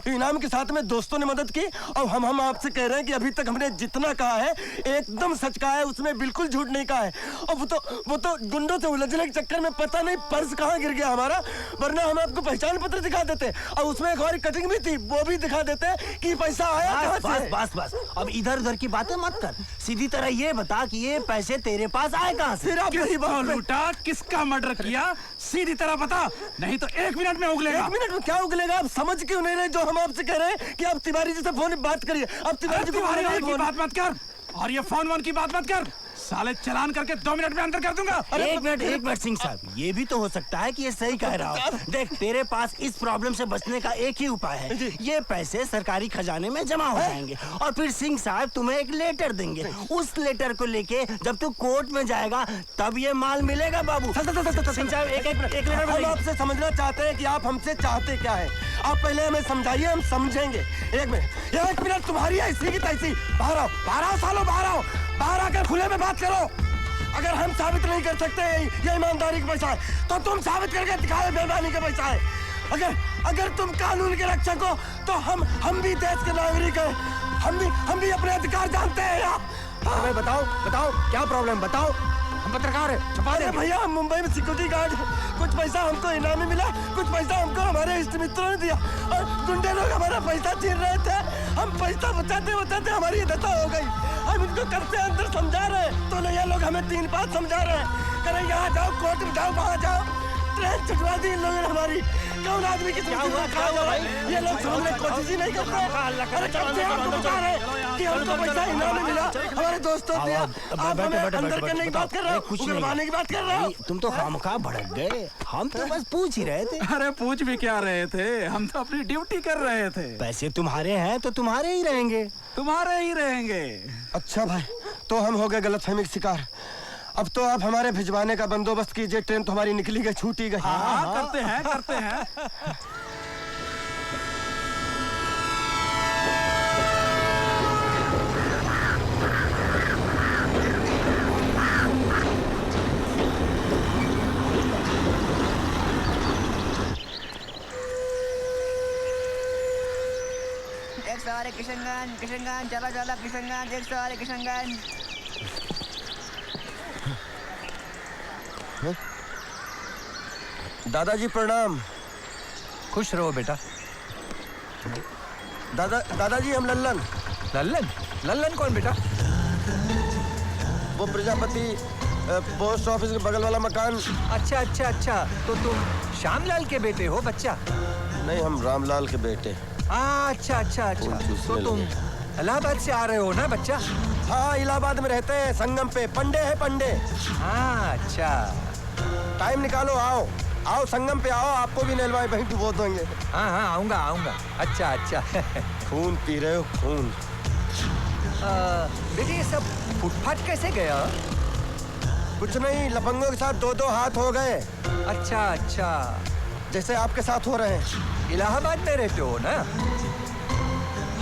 इनाम के साथ में दोस्तों ने मदद की और हम आपसे कह रहे हैं कि अभी तक हमने जितना कहा है एकदम सच कहा है, उसमें बिल्कुल झूठ नहीं कहा है। और वो तो गुंडों से उलझने के चक्कर में पता नहीं पर्स कहाँ गिर गया हमारा, वरना हम आपको पहचान पत्र दिखा देते और उसमें एक और कटिंग भी थी, वो भी दिखा देते कि पैसा आया कहाँ से। बस अब इधर उधर की बातें मत कर, सीधी तरह ये बता कि ये पैसे तेरे पास आए कहाँ से। किसको लूटा, किसका मर्डर किया, सीधी तरह बता, नहीं तो 1 मिनट में उगलेगा। 1 मिनट में क्या उगलेगा? आप समझ क्यों नहीं रहे जो हम आपसे कह रहे हैं कि आप तिवारी जी से फोन बात करिए। आप तिवारी जी की बात मत कर और ये फोन की बात मत कर, साले चालान करके 2 मिनट में अंदर कर दूंगा। एक मिनट सिंह साहब, ये भी तो हो सकता है कि ये सही कह रहा हो। देख, तेरे पास इस प्रॉब्लम से बचने का एक ही उपाय है, ये पैसे सरकारी खजाने में जमा हो जाएंगे और फिर सिंह साहब तुम्हें एक लेटर देंगे। उस लेटर को लेके जब तू कोर्ट में जाएगा तब ये माल मिलेगा बाबू। सिंह साहब एक मिनट, हम आपसे समझना चाहते हैं कि आप हमसे चाहते क्या है। आप पहले हमें समझाइए, हम समझेंगे। 1 मिनट तुम्हारी ऐसी की तैसी। बाहर आओ सालों, बाहर आकर खुले में बात करो। अगर हम साबित नहीं कर सकते ये ईमानदारी का पैसा है तो तुम साबित करके दिखाओ बेईमानी का पैसा है। अगर तुम कानून के रक्षक हो तो हम भी देश के नागरिक हैं, हम भी अपने अधिकार जानते हैं यार। भाई बताओ क्या प्रॉब्लम, बताओ। हम पत्रकार है, छुपा दे। भैया हम मुंबई में सिक्योरिटी गार्ड, कुछ पैसा हमको इनाम में मिला, कुछ पैसा हमको हमारे इष्ट मित्रों ने दिया और गुंडे लोग हमारा पैसा छीन रहे थे। हम पैसा बचाते हमारी दशा हो गई। हम इनको कब से अंदर समझा रहे हैं तो ये लोग हमें 3 बात समझा रहे हैं। करें यहाँ जाओ, कोर्ट में जाओ, वहाँ जाओ। ट्रेन छुटवा दी इन लोगों ने हमारी। कौन आदमी की क्या हुआ ये लोग समझने की कोशिश ही नहीं करते। अरे कब से आपको बता रहे कि हमको पैसा इनाम में मिला, हमारे दोस्तों दिया। आप हमें अंदर करने की बात कर रहे हो, उगलवाने की बात कर रहे हो। तुम तो खामखा भड़क गए, हम तो बस पूछ ही रहे थे। अरे पूछ भी क्या रहे थे, हम तो अपनी ड्यूटी कर रहे थे। पैसे तुम्हारे हैं तो तुम्हारे ही रहेंगे। अच्छा भाई, तो हम हो गए गलतफहमी के शिकार। अब तो आप हमारे भिजवाने का बंदोबस्त कीजिए। ट्रेन तो हमारी निकली गई, छूटी गई। हाँ, करते हैं। किशनगंज चला किशनगंज, 100 किशनगंज। दादाजी प्रणाम। खुश रहो बेटा। दादाजी हम लल्लन। लल्लन कौन बेटा? वो प्रजापति पोस्ट ऑफिस के बगल वाला मकान। अच्छा अच्छा अच्छा, तो तुम श्यामलाल के बेटे हो बच्चा? नहीं, हम रामलाल के बेटे। अच्छा अच्छा अच्छा, तो तुम इलाहाबाद से आ रहे हो ना बच्चा? हाँ, इलाहाबाद में रहते हैं, संगम पे। पंडे है पंडे। हाँ अच्छा, टाइम निकालो, आओ आओ संगम पे आओ, आपको भी नहलवाए वहीं डुबो देंगे। हाँ हाँ, आऊंगा आऊंगा। अच्छा अच्छा। खून पी रहे हो, खून। बेटे ये सब फुटपाथ कैसे गया? कुछ नहीं, लफंगों के साथ दो दो हाथ हो गए। अच्छा अच्छा, जैसे आपके साथ हो रहे हैं। इलाहाबाद में रहते हो ना?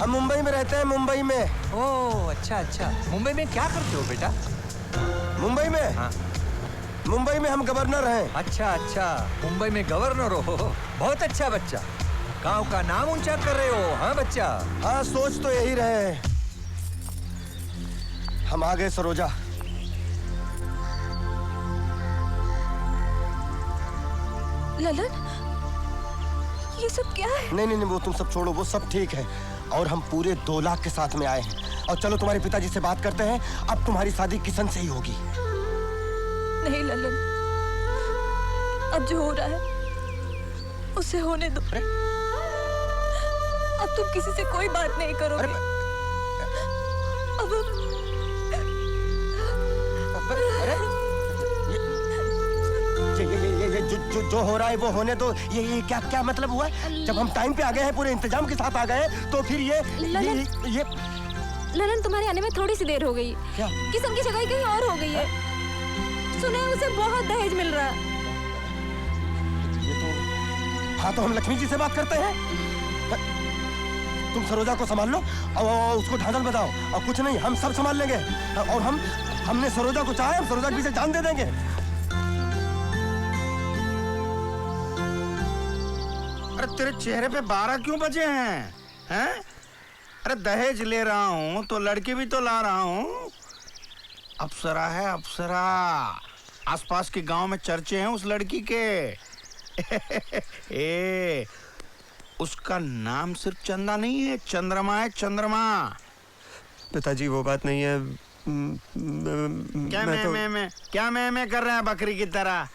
हम मुंबई में रहते हैं, मुंबई में। ओह अच्छा अच्छा, मुंबई में क्या करते हो बेटा? मुंबई में? हाँ। मुंबई में हम गवर्नर हैं। अच्छा अच्छा, मुंबई में गवर्नर हो, बहुत अच्छा बच्चा। गांव का नाम ऊंचा कर रहे हो, हाँ बच्चा? हाँ, सोच तो यही रहे हैं। हम आ गए सरोजा। ललन, ये सब क्या है? नहीं नहीं नहीं, वो तुम सब छोड़ो, वो सब ठीक है। और हम पूरे 2 लाख के साथ में आए हैं। और चलो तुम्हारे पिताजी से बात करते हैं। अब तुम्हारी शादी किशन से ही होगी। नहीं ललन, अब जो हो रहा है उसे होने दो। अब तुम किसी से कोई बात नहीं करोगे। अब ये जो हो रहा है वो होने दो। ये क्या क्या मतलब हुआ? जब हम टाइम पे आ गए हैं, पूरे इंतजाम के साथ आ गए हैं, तो फिर ये ललन, तुम्हारे आने में थोड़ी सी देर हो गई। क्या? किशन की जगह कहीं और हो गई है। सुने उसे बहुत दहेज मिल रहा है। ये तो हाँ, तो हम लक्ष्मी जी से बात करते हैं। तुम सरोजा को संभाल लो और उसको ढांढल बताओ, और कुछ नहीं, हम सब संभाल लेंगे। और हमने सरोजा को चाहा, हम सरोजा के पीछे जान दे देंगे। अरे तेरे चेहरे पे 12 क्यों बजे हैं? हैं? अरे दहेज ले रहा हूँ तो लड़की भी तो ला रहा हूँ। अप्सरा है, अप्सरा। आसपास के गांव में चर्चे हैं उस लड़की के। उसका नाम सिर्फ चंदा नहीं है, चंद्रमा है, चंद्रमा। पिताजी वो बात नहीं है। क्या मैं कर रहा है बकरी की तरह?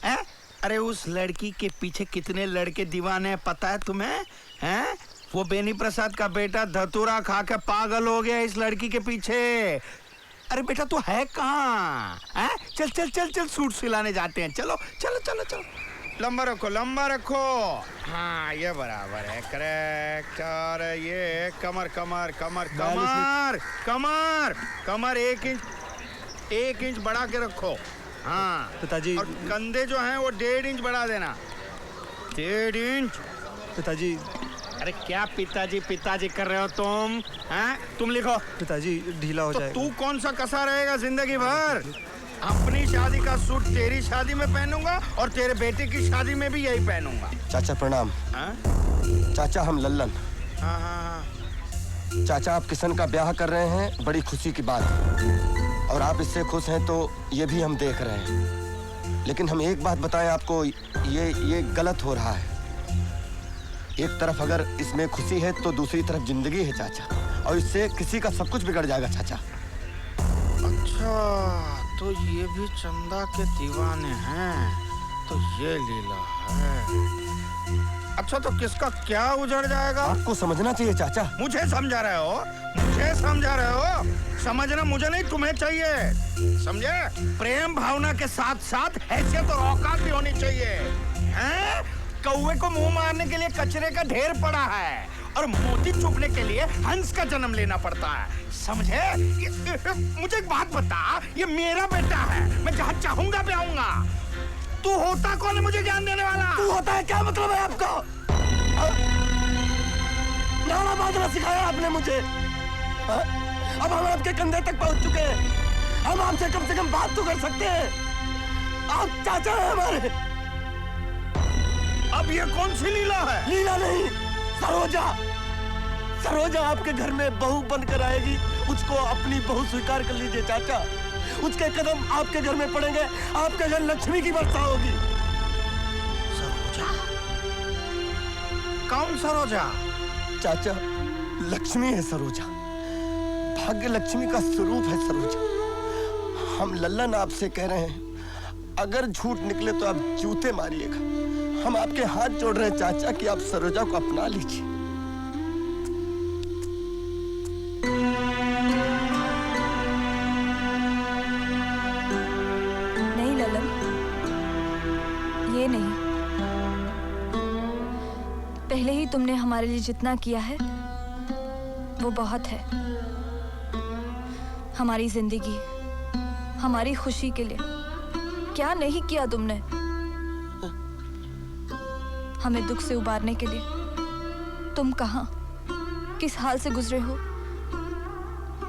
हैं? अरे उस लड़की के पीछे कितने लड़के दीवाने हैं पता है तुम्हें? हैं? वो बेनी प्रसाद का बेटा धतूरा खा के पागल हो गया इस लड़की के पीछे। अरे बेटा तू है कहाँ? हैं? चल चल चल चल, सूट सिलाने जाते हैं। चलो चलो चलो चलो, लंबा रखो, लंबा रखो। हाँ, ये बराबर है, करेक्ट। और ये कमर कमर कमर कमर कमर कमर 1 इंच बढ़ा के रखो। हाँ पिताजी। और कंधे जो हैं वो 1.5 इंच बढ़ा देना। 1.5 इंच। पिताजी। अरे क्या पिताजी पिताजी कर रहे हो तुम? हैं? तुम लिखो। पिताजी ढीला हो जाएगा। तू कौन सा कसा रहेगा जिंदगी भर? अपनी शादी का सूट तेरी शादी में पहनूंगा और तेरे बेटे की शादी में भी यही पहनूंगा। चाचा प्रणाम। चाचा हम लल्लन। चाचा आप किशन का ब्याह कर रहे हैं, बड़ी खुशी की बात। और आप इससे खुश हैं तो ये भी हम देख रहे हैं। लेकिन हम एक बात बताएं आपको, ये गलत हो रहा है। एक तरफ अगर इसमें खुशी है तो दूसरी तरफ जिंदगी है चाचा, और इससे किसी का सब कुछ बिगड़ जाएगा चाचा। अच्छा, तो ये भी चंदा के दीवाने हैं, तो ये लीला है। अच्छा, तो किसका क्या उजड़ जाएगा? आपको समझना चाहिए चाचा। मुझे समझा रहे हो? मुझे समझा रहे हो? समझना मुझे नहीं, तुम्हें चाहिए। समझे? प्रेम भावना के साथ साथ हैसियत और औकात भी होनी चाहिए। हैं? कौवे को मुंह मारने के लिए कचरे का ढेर पड़ा है, और मोती चुपने के लिए हंस का जन्म लेना पड़ता है। समझे? मुझे एक बात बता, ये मेरा बेटा है, मैं जहाँ चाहूंगा भी आऊंगा। तू होता कौन है मुझे ज्ञान देने वाला? तू होता है क्या मतलब है आपका? नारा बाजना सिखाया आपने मुझे। अब हम आपके कंधे तक पहुंच चुके हैं। हम आपसे कम से कम बात तो कर सकते हैं। आप चाचा हैं हमारे। अब ये कौन सी लीला है? लीला नहीं, सरोजा। सरोजा आपके घर में बहू बनकर आएगी, उसको अपनी बहू स्वीकार कर लीजिए चाचा। उसके कदम आपके घर में पड़ेंगे, आपके घर लक्ष्मी की वर्षा होगी। सरोजा? कौन सरोजा? चाचा, लक्ष्मी है सरोजा। भाग्य लक्ष्मी का स्वरूप है सरोजा। हम लल्लन आपसे कह रहे हैं, अगर झूठ निकले तो आप जूते मारिएगा। हम आपके हाथ जोड़ रहे हैं चाचा कि आप सरोजा को अपना लीजिए। नहीं ललन, ये नहीं। पहले ही तुमने हमारे लिए जितना किया है वो बहुत है। हमारी जिंदगी, हमारी खुशी के लिए क्या नहीं किया तुमने। हमें दुख से उबारने के लिए तुम कहां, किस हाल से गुजरे हो,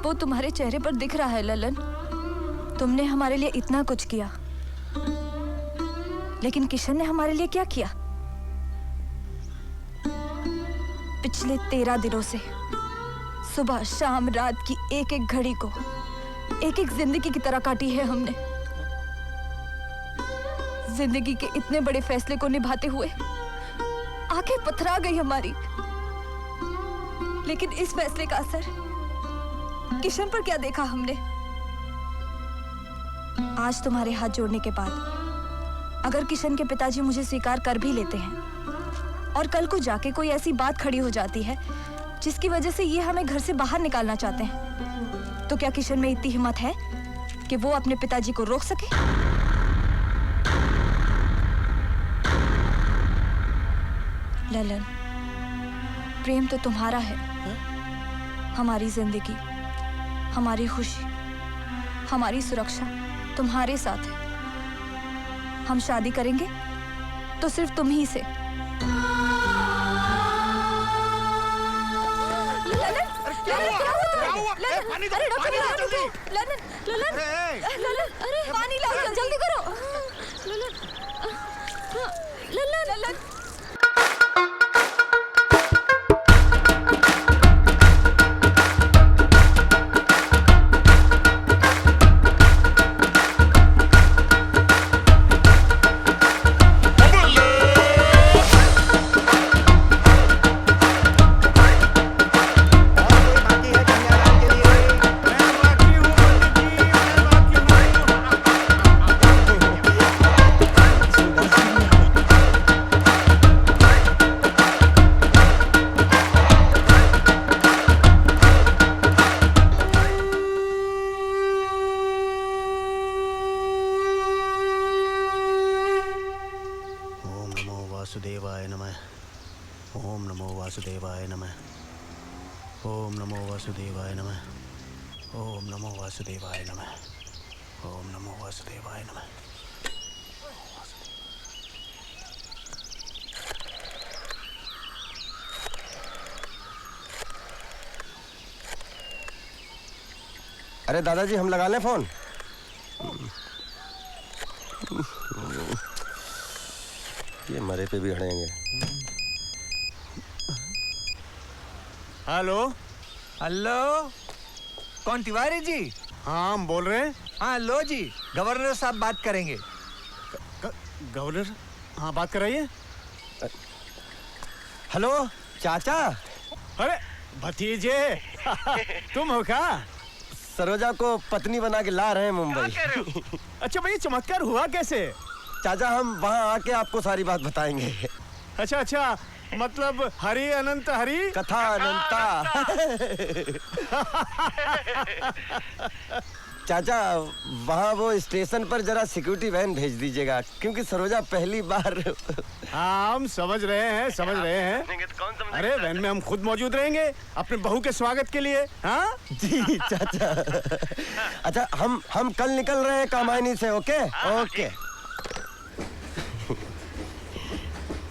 वो तुम्हारे चेहरे पर दिख रहा है ललन। तुमने हमारे लिए इतना कुछ किया, लेकिन किशन ने हमारे लिए क्या किया? पिछले 13 दिनों से सुबह शाम रात की एक एक घड़ी को एक एक जिंदगी की तरह काटी है हमने। जिंदगी के इतने बड़े फैसले को निभाते हुए आंखें पथरा गई हमारी, लेकिन इस फैसले का असर किशन पर क्या देखा हमने। आज तुम्हारे हाथ जोड़ने के बाद अगर किशन के पिताजी मुझे स्वीकार कर भी लेते हैं और कल को जाके कोई ऐसी बात खड़ी हो जाती है जिसकी वजह से ये हमें घर से बाहर निकालना चाहते हैं, तो क्या किशन में इतनी हिम्मत है कि वो अपने पिताजी को रोक सके? ललन, प्रेम तो तुम्हारा है। हमारी जिंदगी, हमारी खुशी, हमारी सुरक्षा तुम्हारे साथ है। हम शादी करेंगे तो सिर्फ तुम ही से। पानी लाओ, जल्दी करो। वासुदेवाय नमः। ओम नमो वासुदेवाय नमः। ओम नमो वासुदेवाय नमः। ओम नमो वासुदेवाय नमः। ओम नमो वासुदेवाय नमः। अरे दादाजी, हम लगा लें फोन? ये मरे पे भी हड़ेंगे। हेलो हेलो, कौन तिवारी जी? हाँ, हम बोल रहे हैं। हाँ लो जी, गवर्नर साहब बात करेंगे। गवर्नर? हाँ, बात कराइए। हेलो चाचा। अरे भतीजे तुम हो क्या? सरोजा को पत्नी बना के ला रहे हैं मुंबई। अच्छा भाई, चमत्कार हुआ कैसे? चाचा, हम वहाँ आके आपको सारी बात बताएंगे। अच्छा अच्छा, मतलब हरि अनंत हरि कथा अनंता। चाचा, वहाँ वो स्टेशन पर जरा सिक्योरिटी वैन भेज दीजिएगा, क्योंकि सरोजा पहली बार। हाँ, हम समझ रहे हैं, समझ रहे हैं। अरे वैन में हम खुद मौजूद रहेंगे अपने बहू के स्वागत के लिए। हाँ जी चाचा। अच्छा, हम कल निकल रहे हैं कामायनी से। Okay okay.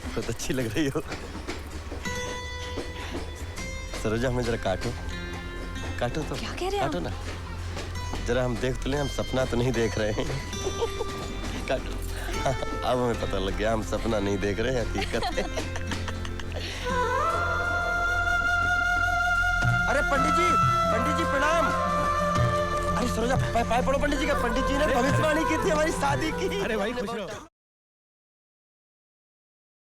बहुत अच्छी लग रही हो सरोजा। हमें जरा काटो, काटो तो। क्या कह रहे हो? काटो ना जरा, हम देख तो लें, हम सपना तो नहीं देख रहे हैं। काटो। हाँ, अब हमें पता लग गया, हम सपना नहीं देख रहे हैं, हकीकत है। अरे पंडित जी प्रणाम। अरे सरोजा, पाए पड़ो पंडित जी का। पंडित जी ने भविष्यवाणी की थी हमारी शादी की। अरे भाई खुश रहो।